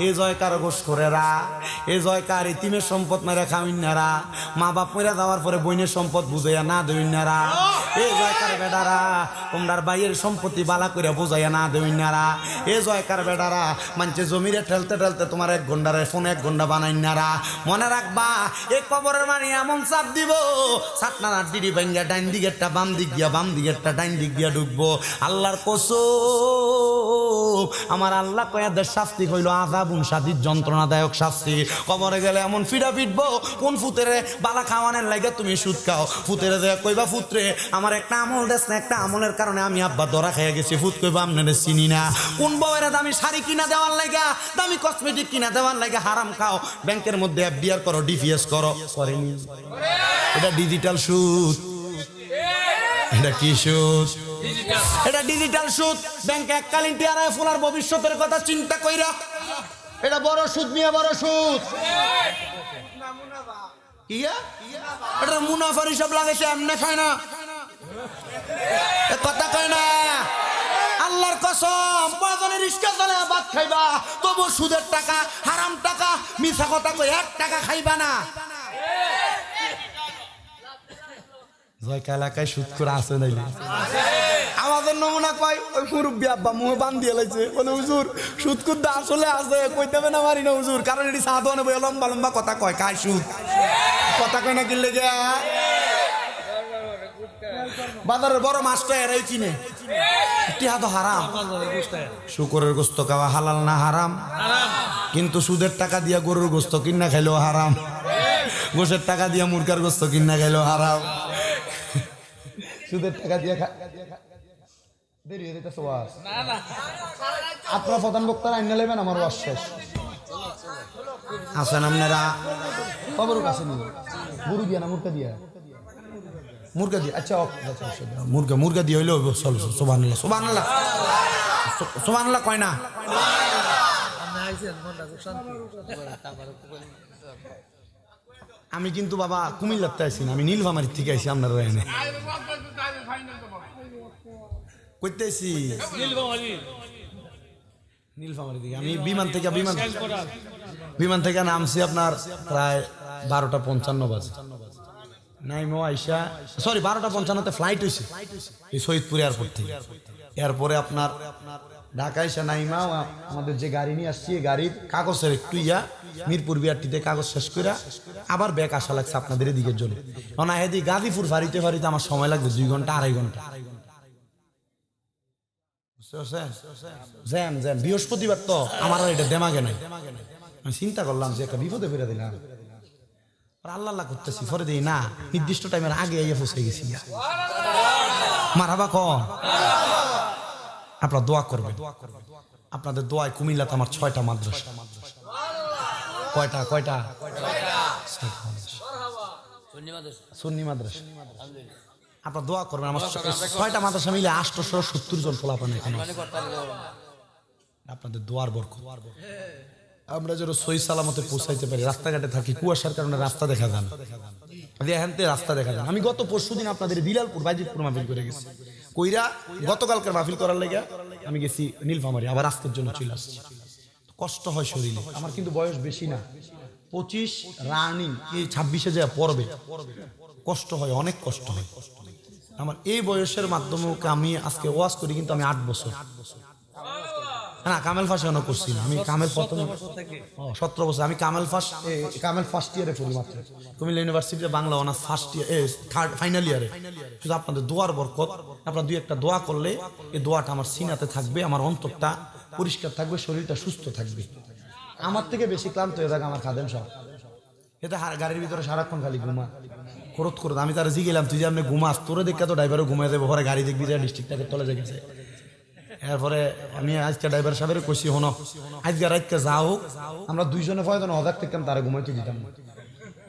এ জয়কার ঘোষখোরেরা, এ জয়কার ইতিমের সম্পদ মেরা খাওয়াইনারা, মা বাপ মেরা যাওয়ার পরে বইনের সম্পদ বুঝাইয়া না দেউইনারা, এ জয়কার বেডারা তোমরার বাইয়ের সম্পত্তি বালা করে বুঝাইয়া না দেউইনারা, এ জয়কার বেডারা মানছে জমিরে ঠেলতে ঠেলতে তোমার 1 ঘন্টার ফোন 1 ঘন্টা বানাইনারা। মনে রাখবা এই কবরের মানে এমন চাপ দিব সাতনার ডিডি ভাঙ্গা ডাইন দিকেরটা বাম দিক গিয়া, বাম দিকেরটা ডাইন দিক গিয়া ঢুকবো। আল্লাহর কসম আমার আল্লাহ কয়াদের শাস্তি হইল আযাবুন শাদীদ যন্ত্রণাদায়ক শাস্তি কবরে গেলে এমন ফিডা পিটবো কোন ফুতেরে বালা খাওয়ানোর লাগে তুমি সুদ খাও ফুতেরে যে কইবা ফুতরে আমার একটা আমল দেশ না একটা আমলের কারণে আমি আব্বা ধরা খেয়ে গেছি ফুত কইবা আপনারে চিনি না কোন বউয়ের দামি শাড়ি কিনা দেওয়ার লাগা দামি কসমেটিক কিনা দেওয়ার লাগে হারাম খাও ব্যাংকের মধ্যে এফডিআর করো ডিপিএস করো করেনি এটা ডিজিটাল সুদ এটা কি সুদ এটা ডিজিটাল সুদ ব্যাংকে এককালীন টিয়ারায় ফোলার ভবিষ্যতের কথা চিন্তা কইরা এটা বড় সুদ মিয়া বড় সুদ কিয়া এটা মুনাফার হিসাব লাগাইছে এমনি খায় না কথা কয় না আল্লাহর কসম বাজারে রিস্কা চলে ভাত খাইবা তবু সুদের টাকা হারাম টাকা মিছা কথা কই 1 টাকা খাইবা না জয় এলাকায় সুদ করে আছে নাইলে আমাদের নমুনা কয় ওই মুরব্বী আব্বা মুখে বান দিয়ে লাইছে বলে হুজুর সুদ কুদ আসলে আছে কইতে না মারি না হুজুর কারণ এটি সাধনে বই লম্বা লম্বা কথা কয় কায় সুদ কথা কয় না কিনলে গিয়া বাজারের বড় মাছটা এরাই কিনে টিহা তো হারাম শুকরের গোস্ত খাওয়া হালাল না হারাম কিন্তু সুদের টাকা দিয়া গরুর গোস্ত কিনা খাইলেও হারাম গোশের টাকা দিয়া মুরগার গোস্ত কিনা খাইলেও হারাম সুদের টাকা দিয়া দেরি হয়ে যেতেছে ওয়াজ আপনারা প্রধান বক্তারা আইনা নেবেন আমার ওয়াজ শেষ আসেন আপনারা খবর কাছে নিয়ে গরু দিয়া না মুরগা দিয়া মুরগা দিয়ে আচ্ছা মুরগা দিয়ে হইলেও চলো সুবহানাল্লাহ সুবহানাল্লাহ সুবহানাল্লাহ কয় না আমি কিন্তু বাবা কুমিল্লাতে আইছি না আমি নীলফামারীর থেকে আইছি আপনার এনে কইতে আইছি নীলফামারী থেকে আমি বিমান থেকে নামছি আপনার প্রায় 12:55 বাজে নাইমো আইসা সরি 12:55 ফ্লাইট হয়েছে এই সৈয়দপুর এয়ারপোর্ট থেকে এরপরে আপনার ঢাকা আইসা নাইমা আমাদের যে গাড়ি নিয়ে আসছি এই গাড়ির কাগজের একটু মিরপুর বিআরটিতে কাগজ শেষ করে আবার ব্যাক আসা লাগছে আপনাদের এদিকের জন্য না এদিকে গাজীপুর ফারিতে আমার সময় লাগবে 2 ঘন্টা 2.5 ঘন্টা জ্যাম বৃহস্পতিবার তো আমার এটা দেমাগে নাই আমি চিন্তা করলাম যে একটা বিপদে ফিরে দিলাম আল্লাহ করতেছি পরে দিই না নির্দিষ্ট টাইমের আগে আইয়া পৌঁছে গেছি মারহাবা কন আপনারা দোয়া করবেন আপনাদের দোয়ায় কুমিল্লাতে আমার 6টা মাদ্রাসা কয়টা সুন্নি মাদ্রাসা আপনারা দোয়া করবেন আমার 6টা মাদ্রাসা মিলে 870 জন ফলাফল এখানে আপনাদের দোয়ার বরকত আমরা যেন সই সালামতে পৌঁছাইতে পারি রাস্তাঘাটে থাকি কুয়াশার কারণে রাস্তা দেখা যান রাস্তা দেখা যান আমি গত পরশুদিন আপনাদের বিলালপুর বাইজিতপুর মাহফিল করে গেছি কইরা গতকালকার মাহফিল করার লেগে আমি গেছি নীলফামারী আবার আজকের জন্য চলে আসছি কষ্ট হয় শরীরে আমার কিন্তু বয়স বেশি না 25 রানিং এই 26-এ যা পড়বে কষ্ট হয় অনেক কষ্ট হয় আমার এই বয়সের মাধ্যমে আমি আজকে ওয়াজ করি কিন্তু আমি 8 বছর না কামেল ফাঁস এখনো করছি না আমি কামেল 17 বছর আমি কামেল ফার্স্ট ইয়ারে পড়ি মাত্র কুমিল্লা ইউনিভার্সিটিতে Bangla honours first year final ইয়ারে শুধু আপনাদের দোয়ার বরকত আপনারা 2-1টা দোয়া করলে এই দোয়াটা আমার সিনাতে থাকবে আমার অন্তরটা পরিষ্কার থাকবে শরীরটা সুস্থ থাকবে আমার থেকে বেশি ক্লান্ত হয়ে থাকে আমার খাদেম সাহেব এটা গাড়ির ভিতরে সারাক্ষণ খালি ঘুমা খরচ আমি তারা জিগেলাম তুই যে আপনি ঘুমাস তোরে দেখে তো ড্রাইভারও ঘুমাই দেবো পরে গাড়ি দেখবি যে ডিস্ট্রিক্টটাকে তলে গেছে এরপরে আমি আজকে ড্রাইভার সাহেবের কইছি হনো আজকে রাতকে যাও আমরা 2 জনে ফয়দান হদার থেকে তারা ঘুমাইতে দিতাম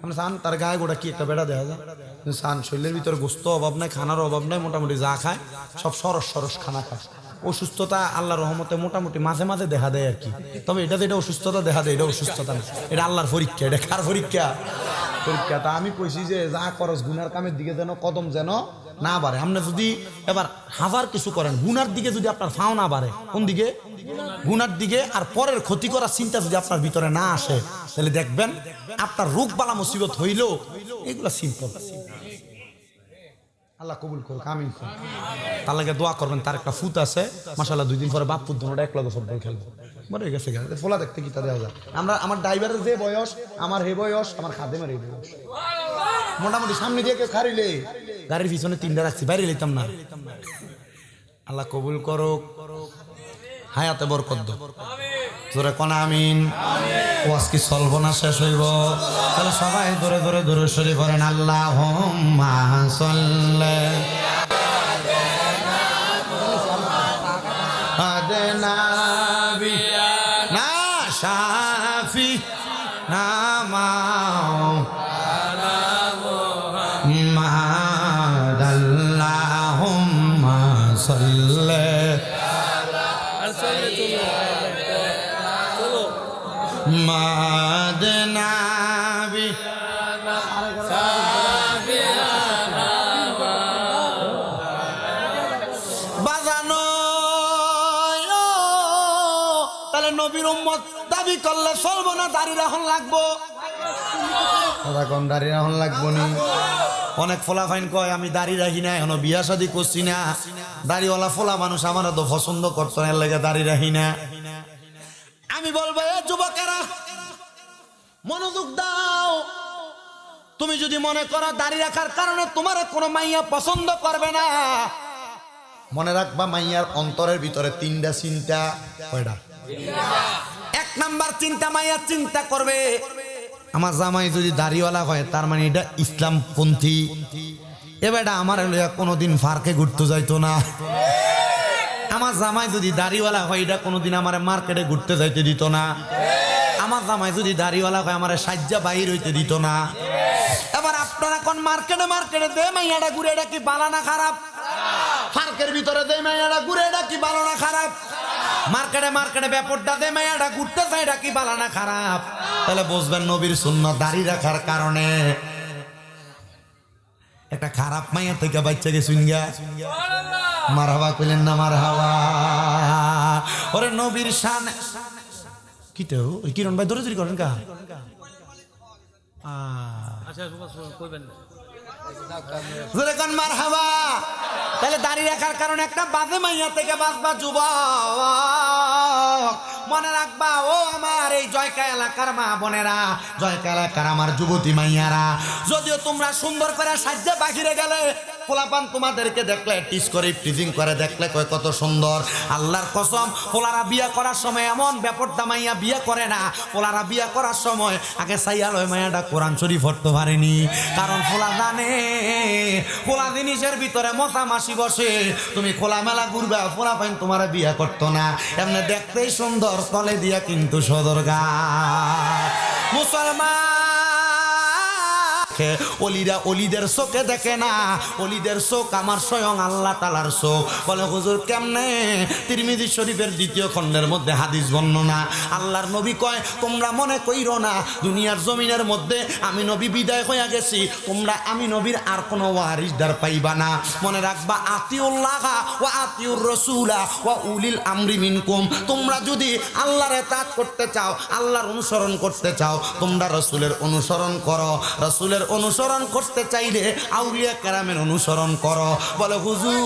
আমরা সান তার গায়ে গোটা কি একটা বেড়া দেখা যায় সান শরীরের ভিতরে গোস্ত অভাব নাই খানার অভাব নাই মোটামুটি যা খায় সব সরস খানা খায় অসুস্থতা আল্লাহর রহমতে মোটামুটি মাঝে মাঝে দেখা দেয় আর কি তবে এটা যেটা অসুস্থতা দেখা দেয় এটা অসুস্থতা না এটা আল্লাহর পরীক্ষা এটা কার পরীক্ষা তা আমি কইছি যে যা করস গুনার কামের দিকে যেন কদম যেন না বাড়ে আপনি যদি এবার হাজার কিছু করেন গুনার দিকে যদি আপনার ফাও না বাড়ে কোন দিকে গুনার দিকে আর পরের ক্ষতি করার চিন্তা যদি আপনার ভিতরে না আসে তাহলে দেখবেন আপনার রোগ বালা মুসিবত হইলেও এগুলা সিম্পল আল্লাহ কবুল করুক আমিন তার লাগে দোয়া করবেন তার একটা ফুট আছে মাশাআল্লাহ 2 দিন পরে বাপ পুত দুটোটা এক লগে ফুটবল খেলবো বড় হয়ে গেছে ফোলা দেখতে কি তা দেওয়া যায় আমার ড্রাইভারের যে বয়স আমার হে বয়স আমার খাদেমের এই বয়স মোটামুটি সামনে দিয়ে কেউ খারিলে গাড়ির পিছনে 3টা রাখছি বাইরে লইতাম না আল্লাহ কবুল করুক, হায়াতে বরকত দাও। জোরে কোন আমিন। ওয়াজ কি চলব না শেষ হইব? তাহলে সবাই ধরে ধরে ধরে শরীফ পড়েন আল্লাহুম্মা সাল্লি আদনা বিনা শাফি নামা আল্লাহুম্মা সাল্লি মাদনাবি বাজানো। তাহলে নবীর উম্মত দাবি করলে চলবো না, দাঁড়িয়ে রাখন লাগবো। দাঁড়িয়ে রাখন লাগবো নি? অনেক ফোলা ফাইন কয় আমি দাঁড়িয়ে রাখি না, এখনো বিয়া শাদী করছি না, দাড়িওয়ালা ফোলা মানুষ আমার তো পছন্দ করতো না, এর লেগে দাঁড়িয়ে রাখি না। আমি বলবো এ যুবকেরা মনোযোগ দাও। তুমি যদি মনে করো দাঁড়িয়ে রাখার কারণে তোমার কোনো মাইয়া পছন্দ করবে না, মনে রাখবা মাইয়ার অন্তরের ভিতরে তিনটা চিন্তা। কয়টা? এক নাম্বার চিন্তা, মাইয়া চিন্তা করবে আমার জামাই যদি দাড়িওয়ালা হয় তার মানে এটা ইসলামপন্থী, এবার আমার লইয়া কোনোদিন ফার্কে ঘুরতে যাইতো না। আমার জামাই যদি দাড়িওয়ালা হয় এটা কোনোদিন আমার মার্কেটে ঘুরতে যাইতে দিত না। আমার জামাই যদি দাড়িওয়ালা হয় আমার সাজ্জা বাহির হইতে দিত না। এবার আপনারা কোন মার্কেটে দে মাইয়াটা ঘুরে, এটা কি ভালো না খারাপ? ফার্কের ভিতরে দে মাইয়াটা ঘুরে, এটা কি ভালো না খারাপ? মার্কেটে ব্যাপারটা দে মাইয়াটা ঘুরতে চাই, এটা কি ভালো না খারাপ? তাহলে বুঝবেন নবীর সুন্নাত দাড়ি রাখার কারণে একটা খারাপ মাইয়া থেকে বাচ্চা গেছে। মারহাবা কইলেন না? মারহাবা। ওরে নবীর শান কি তো ওই কিরণ ভাই দৌড়াদৌড়ি করেন কা? মারহাবা। তাহলে দাঁড়িয়ে রাখার কারণে একটা বাজে মাইয়া থেকে বাঁচবা যুবক। মনে রাখবা ও আমার এই জয়কা এলাকার মা বোনেরা, জয়কা এলাকার আমার যুবতী মাইয়ারা, যদিও তোমরা সুন্দর করে সাজ্জা বাহিরে গেলে পোলাপান তোমাদেরকে দেখলে টিস করে টিজিং করে দেখলে কয় কত সুন্দর। আল্লাহর কসম পোলারা বিয়া করার সময় এমন ব্যাপারটা মাইয়া বিয়া করে না। পোলারা বিয়া করার সময় আগে সাইয়াল ওই মাইয়াটা কোরআন শরীফ পড়তে পারেনি, কারণ পোলা জানে খোলা জিনিসের ভিতরে মশা মাসি বসে। তুমি খোলা মেলা ঘুরবা, পোলা পাইন তোমার বিয়া করতো না। এমনি দেখতেই সুন্দর, তলে দিয়া কিন্তু সদরগা। মুসলমান অলিরা অলিদের চোখে দেখে না, অলিদের চোখ আমার স্বয়ং আল্লাহ তাআলার চোখ। বলে হুজুর কেমনে? তিরমিজি শরীফের 2য় খণ্ডের মধ্যে হাদিস বর্ণনা। আল্লাহর নবী কয় তোমরা মনে কইরো না দুনিয়ার জমিনের মধ্যে আমি নবী বিদায় হইয়া গেছি, তোমরা আমি নবীর আর কোনো ওয়ারিসদার পাইবা না। মনে রাখবা আতিউল্লাহ ওয়া আতিউর রাসূলা ওয়া উলিল আমরি মিনকুম। তোমরা যদি আল্লাহর ইতাআত করতে চাও, আল্লাহর অনুসরণ করতে চাও, তোমরা রাসূলের অনুসরণ করো। রাসূলের অনুসরণ করতে চাইলে আউলিয়া কেরামের অনুসরণ করো। বলে হুজুর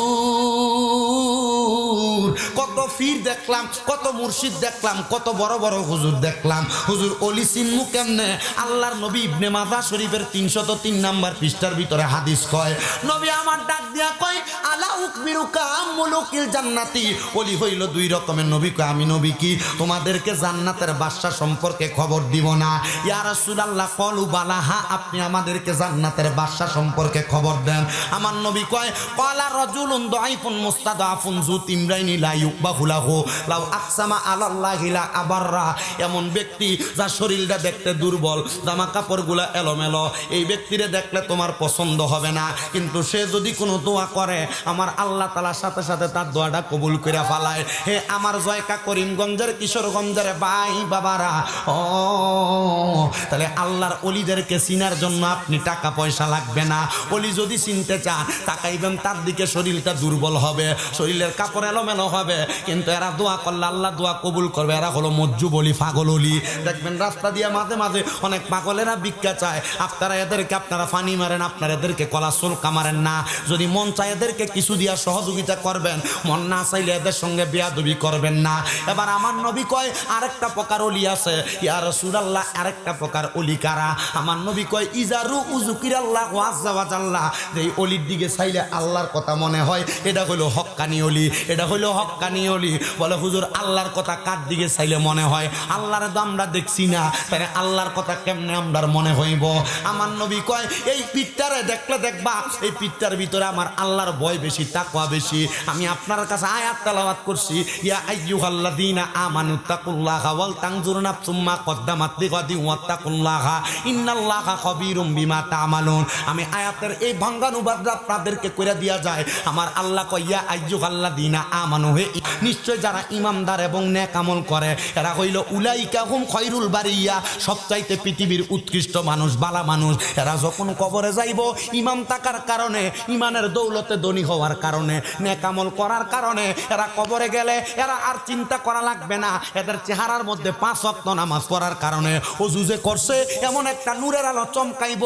কত পীর দেখলাম, কত মুর্শিদ দেখলাম, কত বড় বড় হুজুর দেখলাম, হুজুর ওলি চিনমু কেমনে? আল্লাহর নবী ইবনে মাজাহ শরীফের 303 নম্বর পৃষ্ঠার ভিতরে হাদিস কয়, নবী আমার ডাক দিয়া কয় আলা উকবিরুকা মুলুকিল জান্নাতি। ওলি হইল 2 রকমের। নবী কয় আমি নবী কি তোমাদেরকে জান্নাতের বাদশা সম্পর্কে খবর দিব না? ইয়া রাসূলুল্লাহ ক্বালু বালা, হ্যাঁ আপনি আমাদেরকে জান্নাতের বাদশা সম্পর্কে খবর দেন। আমার নবী কয় ক্বালা রাজুলুন দাঈফুন মুস্তাদাফুন যু তিমরাইনি লা ইউকবাহু লাহু লাউ আকসামা আলাল্লাহি লা আবাররা। এমন ব্যক্তি যার শরীরটা দেখতে দুর্বল, জামা কাপড়গুলো এলোমেলো, এই ব্যক্তিরে দেখলে তোমার পছন্দ হবে না, কিন্তু সে যদি কোনো দোয়া করে আমার আল্লাহ তাআলার সাথে সাথে তার দোয়াটা কবুল করে ফেলায়। হে আমার জয়কা করিমগঞ্জের কিশোরগঞ্জের ভাই বাবারা, ও তাহলে আল্লাহর ওলিদেরকে চিনার জন্য আপনি টাকা পয়সা লাগবে না। ওলি যদি চিনতে চান তাকাইবেন তার দিকে, শরীরটা দুর্বল হবে, শরীরের কাপড় এলোমেলো হবে, পাবে, কিন্তু এরা দোয়া করলে আল্লাহ দোয়া কবুল করবে। এরা হলো মজ্জুব অলি, পাগল অলি। দেখবেন রাস্তা দিয়ে মাঝে মাঝে অনেক পাগলেরা ভিক্ষা চায়, আপনারা এদেরকে আপনারা ফানি মারেন, আপনারা এদেরকে কলা সুলকা মারেন না। যদি মন চায় এদেরকে কিছু দিয়া সহযোগিতা করবেন, মন না চাইলে এদের সঙ্গে বেয়াদবি করবেন না। এবার আমার নবী কয় আরেকটা প্রকার অলি আছে। ইয়া রাসূলুল্লাহ, আরেকটা প্রকার অলি কারা? আমার নবী কয় ইজারু উযুকিরাল্লাহু আযজা ওয়া জাল্লা, যেই অলির দিকে চাইলে আল্লাহর কথা মনে হয়, এটা হলো হক্কানি অলি, এটা হলো হক্কানি অলি। বলে হুজুর আল্লাহর কথা কার দিকে চাইলে মনে হয়? আল্লাহর তো আমরা দেখছি না, তাহলে আল্লাহর কথা কেমনে আমরার মনে হইব? আমার নবী কয় এই পিঠটারে দেখলে দেখবা এই পিঠটার ভিতরে আমার আল্লাহর ভয় বেশি, তাকওয়া বেশি। আমি আপনার কাছে আয়াত তেলাওয়াত করছি, ইয়া আইয়ুহাল্লাযীনা আমানু তাকুল্লাহা ওয়াল তানজুর নাফসুম মা কদ্দামাত লিগাদিন ওয়াত্তাকুল্লাহা ইন্নাল্লাহা খাবীরুম বিমা তা'মালুন। আমি আয়াতের এই ভাঙ্গানুবাদ আপনাদেরকে কইরা দিয়া যায়। আমার আল্লাহ কয় ইয়া আইয়ুহাল্লাযীনা আমানু, হে নিশ্চয় যারা ইমানদার এবং নেক আমল করে এরা হইল উলাইকা হুম খায়রুল বারিয়া, সবচাইতে পৃথিবীর উৎকৃষ্ট মানুষ, বালা মানুষ। এরা যখন কবরে যাইব ইমাম থাকার কারণে, ইমানের দৌলতে ধনী হওয়ার কারণে, নেক আমল করার কারণে এরা কবরে গেলে এরা আর চিন্তা করা লাগবে না। এদের চেহারার মধ্যে 5 ওয়াক্ত নামাজ পড়ার কারণে ওযু যে করছে এমন একটা নূরের আলো চমকাইব,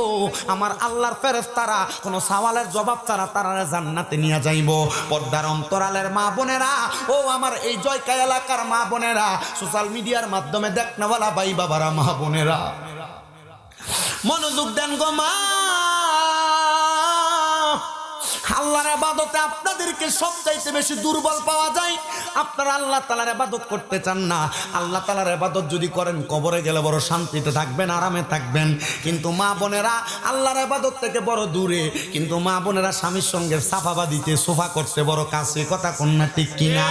আমার আল্লাহর ফেরেশতারা কোনো সওয়ালের জবাব ছাড়া তারা জান্নাতে নিয়ে যাইব। পর্দার অন্তরালের মা বোনেরা, ও আমার এই জয়কা এলাকার মা বোনেরা, সোশ্যাল মিডিয়ার মাধ্যমে দেখনাওয়ালা ভাই বাবারা, মা বোনেরা, মনোযোগ দেন গো মা। আল্লাহর ইবাদতে আপনাদেরকে সবচাইতে বেশি দুর্বল পাওয়া যায়। আপনারা আল্লাহ তাআলার ইবাদত করতে চান না। আল্লাহ তাআলার ইবাদত যদি করেন কবরে গেলে বড় শান্তিতে থাকবেন, আরামে থাকবেন। কিন্তু মা বোনেরা আল্লাহর ইবাদত থেকে বড় দূরে, কিন্তু মা বোনেরা স্বামীর সঙ্গে সাফাবাদিতে সোফা করতে বড় কাছে। কথা কোন না ঠিক কিনা?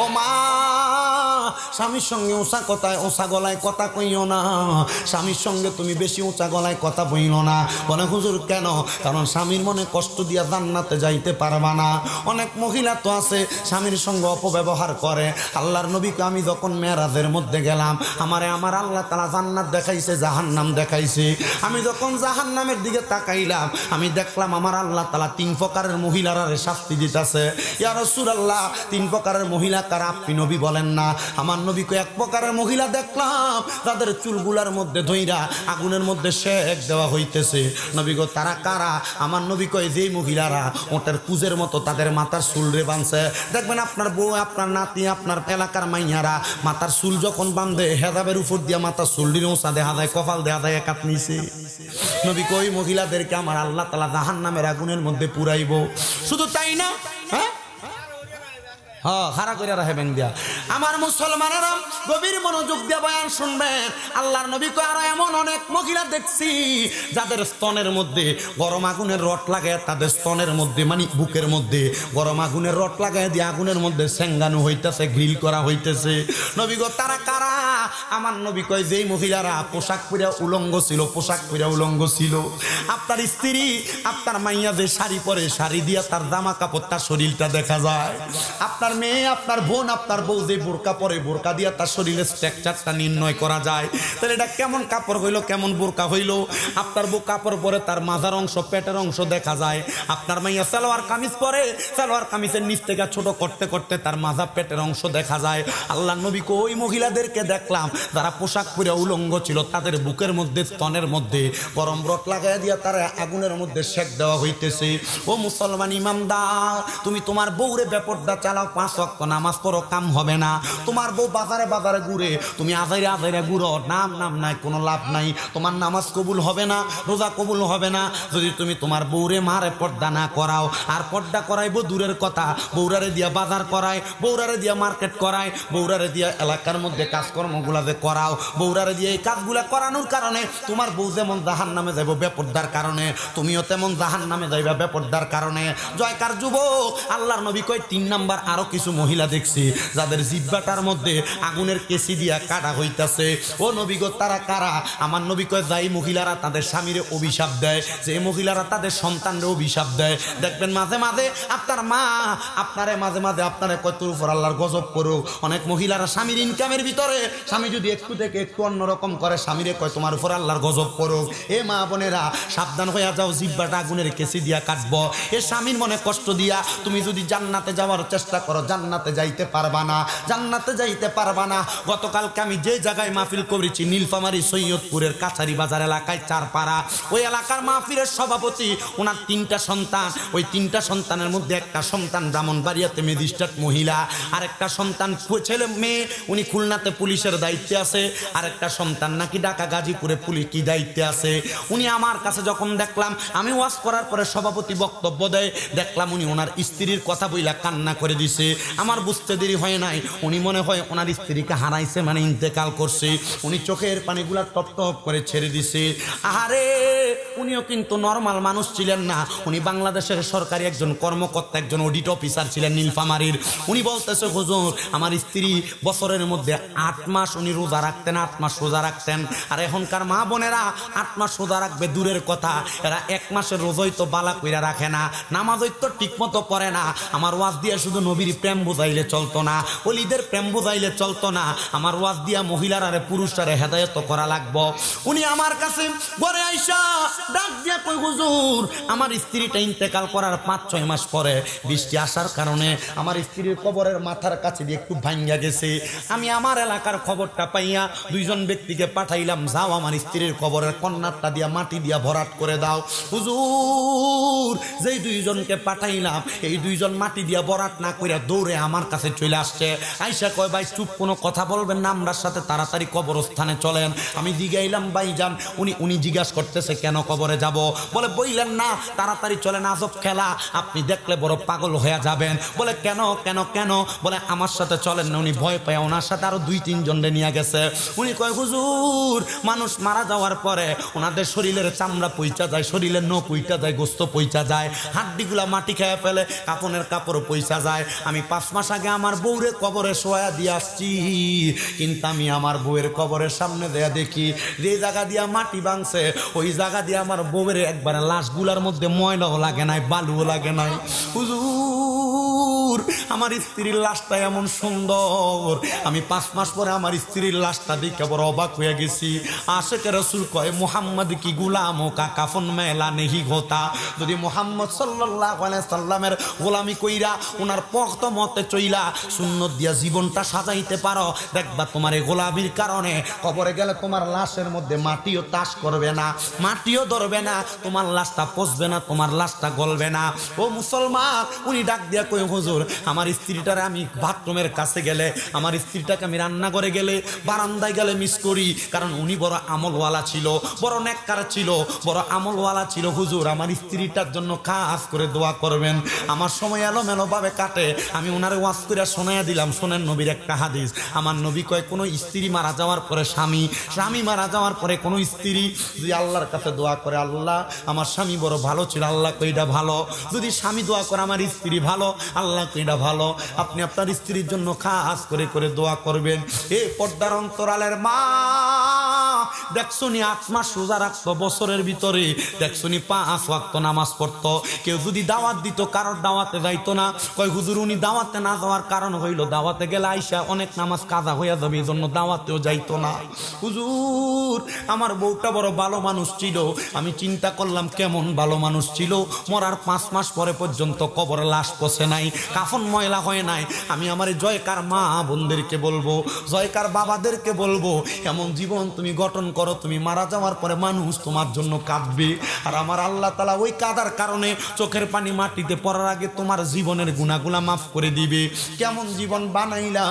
ও মা, স্বামীর সঙ্গে উঁচা কথায় উঁচা গলায় কথা কইও না। স্বামীর সঙ্গে তুমি বেশি উঁচা গলায় কথা বইল না। বলে হুজুর কেন? কারণ স্বামীর মনে কষ্ট দিয়া জান্নাতে যাইতে পারবা না। অনেক মহিলা তো আছে স্বামীর সঙ্গে অপব্যবহার করে। আল্লাহর নবীকে আমি যখন মেরাজের মধ্যে গেলাম, আমার আল্লাহ তাআলা জান্নাত দেখাইছে, জাহান্নাম দেখাইছে। আমি যখন জাহান্নামের দিকে তাকাইলাম, আমি দেখলাম আমার আল্লাহ তাআলা 3 প্রকারের মহিলারা শাস্তি দিতেছে। ইয়া রাসূলুল্লাহ, 3 প্রকারের মহিলা কারা? আপনি নবী বলেন না। আমার নবীকে 1 প্রকারের মহিলা দেখলাম তাদের চুলগুলার মধ্যে ধইরা আগুনের মধ্যে শেক দেওয়া হইতেছে। নবী গো তারা কারা? আমার নবী কয় যেই মহিলারা ওটার কুজের মতো তাদের মাথার চুল রে বাঁধছে। দেখবেন আপনার বউ, আপনার নাতি, আপনার এলাকার মাইয়ারা মাথার চুল যখন বাঁধে হেজাবের উপর দিয়া মাথার চুলটির ওঁচা দেখা যায়, কপাল দেখা যায় একাত নিচে। নবী কয় মহিলাদেরকে আমার আল্লাহ তাআলা জাহান্নামের আগুনের মধ্যে পুরাইব। শুধু তাই না, হ্যাঁ খাড়া করে রাখবেন দিয়া। আমার মুসলমানেরা গভীর মনোযোগ দিয়ে বয়ান শুনবেন। আল্লাহর নবী কয় আর এমন অনেক মহিলা দেখছি যাদের স্তনের মধ্যে গরম আগুনের রড লাগায়, তাদের স্তনের মধ্যে মানে বুকের মধ্যে গরম আগুনের রড লাগায় দিয়ে আগুনের মধ্যে সেঙ্গানো হইতেছে, গ্রিল করা হইতেছে। নবী গো তারা কারা? আমার নবী কয় যেই মহিলারা পোশাক পরে উলঙ্গ ছিল, পোশাক পরে উলঙ্গ ছিল। আপনার স্ত্রী, আপনার মাইয়া যে শাড়ি পরে, শাড়ি দিয়া তার জামা কাপড়, তার শরীরটা দেখা যায়। আপনার মেয়ে, আপনার বোন, আপনার বউ যে বোরকা পরে, বোরকা দিয়া তার শরীরের স্ট্রাকচারটা নির্ণয় করা যায়। তাহলে এটা কেমন কাপড় হইলো, কেমন বোরকা হইলো? আপনার বউ কাপড় পরে তার মাথার অংশ, পেটের অংশ দেখা যায়। আপনার মাইয়া সালোয়ার কামিজ পরে, সালোয়ার কামিজের নিচ থেকে ছোট করতে করতে তার মাথা, পেটের অংশ দেখা যায়। আল্লাহ নবী কো ওই মহিলাদেরকে দেখলাম যারা পোশাক পরে উলঙ্গ ছিল, তাদের বুকের মধ্যে, স্তনের মধ্যে গরম রড লাগাই দিয়া তারা আগুনের মধ্যে সেক দেওয়া হইতেছে। ও মুসলমান ইমামদার, তুমি তোমার বউরে বেপরদা চালাও, 5 ওয়াক্ত নামাজ পড়ো, কাম হবে না। তোমার বউ বাজারে বাজারে ঘুরে, তুমি আজাইরে আজাইরে ঘুরো, নাম নাই, কোনো লাভ নাই। তোমার নামাজ কবুল হবে না, রোজা কবুল হবে না যদি তুমি তোমার বউরে মারে পর্দা না করাও। আর পর্দা করাইবো দূরের কথা, বউরারে দিয়া বাজার করায়, বউরারে দিয়া মার্কেট করায়, বউরারে দিয়া এলাকার মধ্যে কাজকর্মগুলা যে করাও, বউরারে দিয়ে এই কাজগুলা করানোর কারণে তোমার বউ যেমন জাহান্নামে যাইব বেপরদার কারণে, তুমিও তেমন জাহান্নামে যাইবা বেপরদার কারণে। জয়কার যুবক, আল্লাহর নবী কয় 3 নাম্বার আরো কিছু মহিলা দেখছি যাদের জিহ্বাটার মধ্যে আগুনের কেসি দিয়া কাটা হইতাছে। ও নবী গো তারা কারা? আমার নবী কয় যাই মহিলারা তাদের স্বামীর অভিশাপ দেয়, যে মহিলারা তাদের সন্তানের অভিশাপ দেয়। দেখবেন মাঝে মাঝে আপনার মা আপনারে, মাঝে মাঝে আপনারে কত উপর আল্লাহর গজব করুক। অনেক মহিলারা স্বামীর ইনকামের ভিতরে, স্বামী যদি যদি একটু থেকে একটু অন্যরকম করে স্বামীরে কয় তোমার উপর আল্লাহর গজব পড়ুক। এ মা বোনেরা সাবধান হইয়া যাও, জিহ্বাটা আগুনের কেসি দিয়া কাটবো। এ স্বামীর মনে কষ্ট দিয়া তুমি যদি জান্নাতে যাওয়ার চেষ্টা করো, জান্নাতে যাইতে পারবা না, জান্নাতে যাইতে পারবা না। গতকালকে আমি যে জায়গায় মাহফিল করেছি নীলফামারী সৈয়দপুরের কাছারি বাজার এলাকায় চারপাড়া, ওই এলাকার মাহফিলের সভাপতি, ওনার 3টা সন্তান। ওই 3টা সন্তানের মধ্যে একটা সন্তান ব্রাহ্মণবাড়িয়াতে ম্যাজিস্ট্রেট মহিলা, আর একটা সন্তান ছেলে মেয়ে উনি খুলনাতে পুলিশের দায়িত্বে আছে, আর একটা সন্তান নাকি ঢাকা গাজীপুরে পুলিশ কি দায়িত্বে আছে। উনি আমার কাছে যখন দেখলাম, আমি ওয়াজ করার পরে সভাপতি বক্তব্য দেয়, দেখলাম উনি ওনার স্ত্রীর কথা বইলা কান্না করে দিছে। আমার বুঝতে দেরি হয় নাই, উনি মনে হয় ওনার স্ত্রীকে হারাইছে, মানে ইন্তেকাল করছে। উনি চোখের পানিগুলা টপ টপ করে ছেড়ে দিছে। আরে উনিও কিন্তু নরমাল মানুষ ছিলেন না, উনি বাংলাদেশের সরকারি একজন কর্মকর্তা, একজন অডিট অফিসার ছিলেন নীলফামারীর। উনি বলতেছে হুজুর আমার স্ত্রী বছরের মধ্যে 8 মাস উনি রোজা রাখতেন, 8 মাস রোজা রাখতেন। আর এখনকার মা বোনেরা 8 মাস রোজা রাখবে দূরের কথা, এরা 1 মাসের রোজাই তো বালা কইরা রাখে না, নামাজই তো ঠিক মতো পড়ে না। আমার ওয়াজ দিয়া শুধু নবীর প্রেম বুঝাইলে চলতো না, ওলিদের প্রেম বুঝাইলে চলতো না, আমার ওয়াজ দিয়া মহিলার আর পুরুষটারে হেদায়েত করা লাগবো। উনি আমার কাছে ঘরে আইসা ডাক দিয়া কই হুজুর আমার স্ত্রীটা ইন্তেকাল করার 5-6 মাস পরে বৃষ্টি আসার কারণে আমার স্ত্রীর কবরের মাথার কাছে দিয়ে একটু ভাঙ্গা গেছে। আমি আমার এলাকার খবরটা পাইয়া 2 জন ব্যক্তিকে পাঠাইলাম, যাও আমার স্ত্রীর কবরের কন্নারটা দিয়া মাটি দিয়া ভরাট করে দাও। হুজুর যেই 2 জনকে পাঠাইলাম, এই 2 জন মাটি দিয়া ভরাট না কইরা দৌড়ে আমার কাছে চলে আসছে। আইসা কয় ভাই চুপ, কোনো কথা বলবেন না, আমরার সাথে তাড়াতাড়ি কবরস্থানে চলেন। আমি জিগাইলাম ভাইজান, উনি জিজ্ঞাসা করতেছে কেন কবরে যাব? বলে বইলেন না তাড়াতাড়ি চলেন, আজব খেলা, আপনি দেখলে বড় পাগল হয়ে যাবেন। বলে কেন কেন কেন? বলে আমার সাথে চলেন না। উনি ভয় পায় ওনার সাথে আরো 2-3 জনরে নিয়ে গেছে। উনি কয় হুজুর মানুষ মারা যাওয়ার পরে ওনাদের শরীরের চামড়া পইচা যায়, শরীরের নখ পইচা যায়, গোস্ত পইচা যায়, হাড্ডিগুলা মাটি খেয়ে ফেলে, কাপনের কাপড় পইচা যায়। আমি 5 মাস আগে আমার বউরে কবরে শোয়া দিয়ে আসছি, কিন্তু আমি আমার বউয়ের কবরের সামনে দেয়া দেখি যে জায়গা দিয়া মাটি ভাঙছে ওই জায়গা দিয়ে আমার বউয়ের একবারে লাশগুলার মধ্যে ময়লাও লাগে নাই, বালুও লাগে নাই। হুজুর আমার স্ত্রীর লাশটা এমন সুন্দর, আমি 5 মাস পরে আমার স্ত্রীর লাশটা দেখে বড় অবাক হয়ে গেছি। আশেকে রাসূল কয় মুহাম্মদ কি গুলাম কা কাফন মেলা নেহি হোতা। যদি মুহাম্মদ সাল্লাল্লাহু আলাইহি সাল্লামের গোলামি কইরা ওনার পক্ত মতে চইলা সুন্নত দিয়া জীবনটা সাজাইতে পারো, দেখবা তোমার এই গোলামির কারণে কবরে গেলে তোমার লাশের মধ্যে মাটিও তাস করবে না, মাটিও ধরবে না, তোমার লাশটা পচবে না, তোমার লাশটা গলবে না। ও মুসলমান, উনি ডাক দিয়া কই হুজুর আমার স্ত্রীটারে আমি বাথরুমের কাছে গেলে, আমার স্ত্রীটাকে আমি রান্নাঘরে গেলে, বারান্দায় গেলে মিস করি, কারণ উনি বড় আমলওয়ালা ছিল, বড় নেককার ছিল, বড় আমলওয়ালা ছিল। হুজুর আমার স্ত্রীটার জন্য কাজ করে দোয়া করবেন। আমার সময় এলোমেলো ভাবে কাটে, আমি ওনারে ওয়াজ করে শোনাইয়া দিলাম, শোনেন নবীর একটা হাদিস। আমার নবী কয় কোনো স্ত্রী মারা যাওয়ার পরে স্বামী মারা যাওয়ার পরে কোনো স্ত্রী যদি আল্লাহর কাছে দোয়া করে, আল্লাহ আমার স্বামী বড় ভালো ছিল, আল্লাহ কইটা ভালো। যদি স্বামী দোয়া করে আমার স্ত্রী ভালো, আল্লাহ কইটা ভালো। আপনি আপনার স্ত্রীর জন্য খাস করে করে দোয়া করবেন। এই পর্দার অন্তরালের মা দেখছনি 8 মাস রোজা রাখতো বছরের ভিতরে, দেখছনি 5 ওয়াক্ত নামাজ পড়তো। কেউ যদি দাওয়াত দিত কারোর দাওয়াতে যাইতো না। কয় হুজুর উনি দাওয়াতে না যাওয়ার কারণ হইল দাওয়াতে গেলে আইসা অনেক নামাজ কাজা হইয়া যাবে, এই জন্য দাওয়াতেও যাইতো না। হুজুর আমার বউটা বড় ভালো মানুষ ছিল, আমি চিন্তা করলাম কেমন ভালো মানুষ ছিল, মরার 5 মাস পরে পর্যন্ত কবরে লাশ পচে নাই, কাফন ময়লা হয় নাই। আমি আমার জয়কার মা বোনদেরকে বলবো, জয়কার বাবাদেরকে বলবো, এমন জীবন তুমি গঠন করো, তুমি মারা যাওয়ার পরে মানুষ তোমার জন্য কাঁদবে। আর আমার আল্লাহ তাআলা ওই কাদার কারণে চোখের পানি মাটিতে পড়ার আগে তোমার জীবনের গুনাহগুলা মাফ করে দিবে। কেমন জীবন বানাইলা,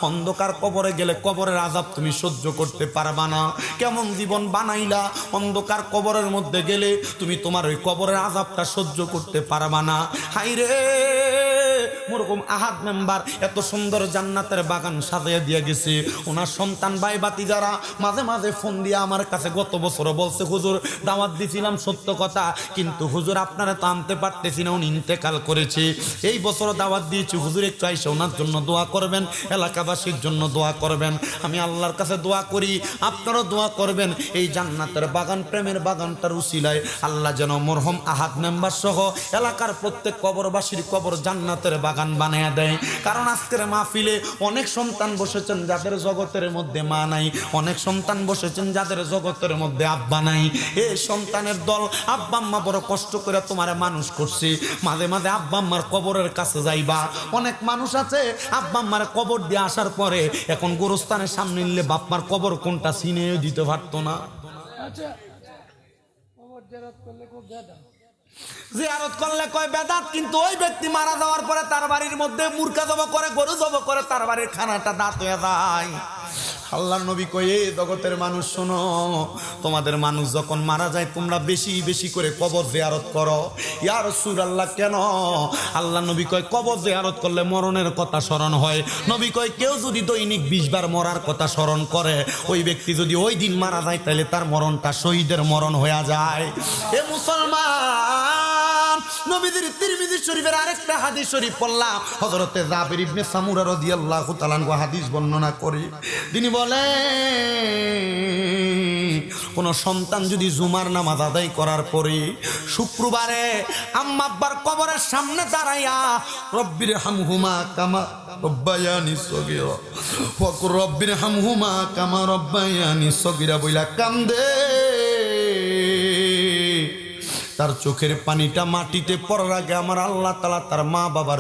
অন্ধকার কবরে গেলে কবরের আযাব তুমি সহ্য করতে পারবা না। কেমন জীবন বানাইলা, অন্ধকার কবরের মধ্যে গেলে তুমি তোমার ওই কবরের আযাবটা সহ্য করতে পারবা না। হাইরে মরহুম আহাদ মেম্বার এত সুন্দর জান্নাতের বাগান সাজিয়ে দিয়ে গেছে। ওনার সন্তান ভাই বাতি যারা মাঝে মাঝে ফোন দিয়ে আমার কাছে গত বছর বলছে হুজুর দাওয়াত দিছিলাম সত্য কথা, কিন্তু হুজুর আপনারা তো আনতে পারতেছি না, উনি ইন্তেকাল করেছে। এই বছর দাওয়াত দিয়েছি, হুজুর একটু আইসা ওনার জন্য দোয়া করবেন, এলাকাবাসীর জন্য দোয়া করবেন। আমি আল্লাহর কাছে দোয়া করি, আপনারাও দোয়া করবেন। এই জান্নাতের বাগান, প্রেমের বাগানটার উসিলায় আল্লাহ যেন মরহুম আহাদ মেম্বার সহ এলাকার প্রত্যেক কবরবাসীর কবর জান্নাতের বাগান বানায়া দেয়। কারণ আজকের মাহফিলে অনেক সন্তান বসেছেন যাদের জগতের মধ্যে মা নাই, অনেক সন্তান বসেছেন যাদের জগতের মধ্যে আব্বা নাই। এই সন্তানের দল, আব্বা আম্মা বড় কষ্ট করে তোমারে মানুষ করছি, মাঝে মাঝে আব্বা আম্মার কবরের কাছে যাইবা। অনেক মানুষ আছে আব্বা আম্মার কবর দিয়ে আসার পরে এখন গোরস্থানের সামনে নিলে বাপ্পার কবর কোনটা চিনে দিতে পারতো না। জিয়ারত করলে কয় বেদাত, কিন্তু ওই ব্যক্তি মারা যাওয়ার পরে তার বাড়ির মধ্যে মুরগা জব করে, গরু জব করে, তার বাড়ির খানাটা দাঁত হয়ে যায়। আল্লাহর নবী কয়, এই জগতের মানুষ শোনো, তোমাদের মানুষ যখন মারা যায় তোমরা বেশি বেশি করে কবর জিয়ারত করো। ইয়া রাসূলুল্লাহ কেন? আল্লাহ নবী কয়, কবর জিয়ারত করলে মরণের কথা স্মরণ হয়। নবী কয়, কেউ যদি দৈনিক 20 বার মরার কথা স্মরণ করে, ওই ব্যক্তি যদি ওই দিন মারা যায় তাহলে তার মরণটা শহীদের মরণ হয়ে যায়। এ মুসলমান, নবীজির তিরমিজি শরীফের আরেকটা হাদিস শরীফ পড়লাম। হযরতে জাবির ইবনে সামুরা রাদিয়াল্লাহু তাআলা আনহু হাদিস বর্ণনা করে, তিনি বলে, কোন সন্তান যদি জুমার নামাজ আদায় করার পরে শুক্রবারে আম্মা আব্বার কবরের সামনে দাঁড়াইয়া রব্বির হামহুমা কামা রব্বায়ানি সগীরা ওয়া রব্বির হামহুমা কামা রব্বায়ানি সগীরা বইলা কান্দে, তার চোখের পানিটা মাটিতে পড়ার আগে আমার আল্লাহ তাআলা তার মা বাবার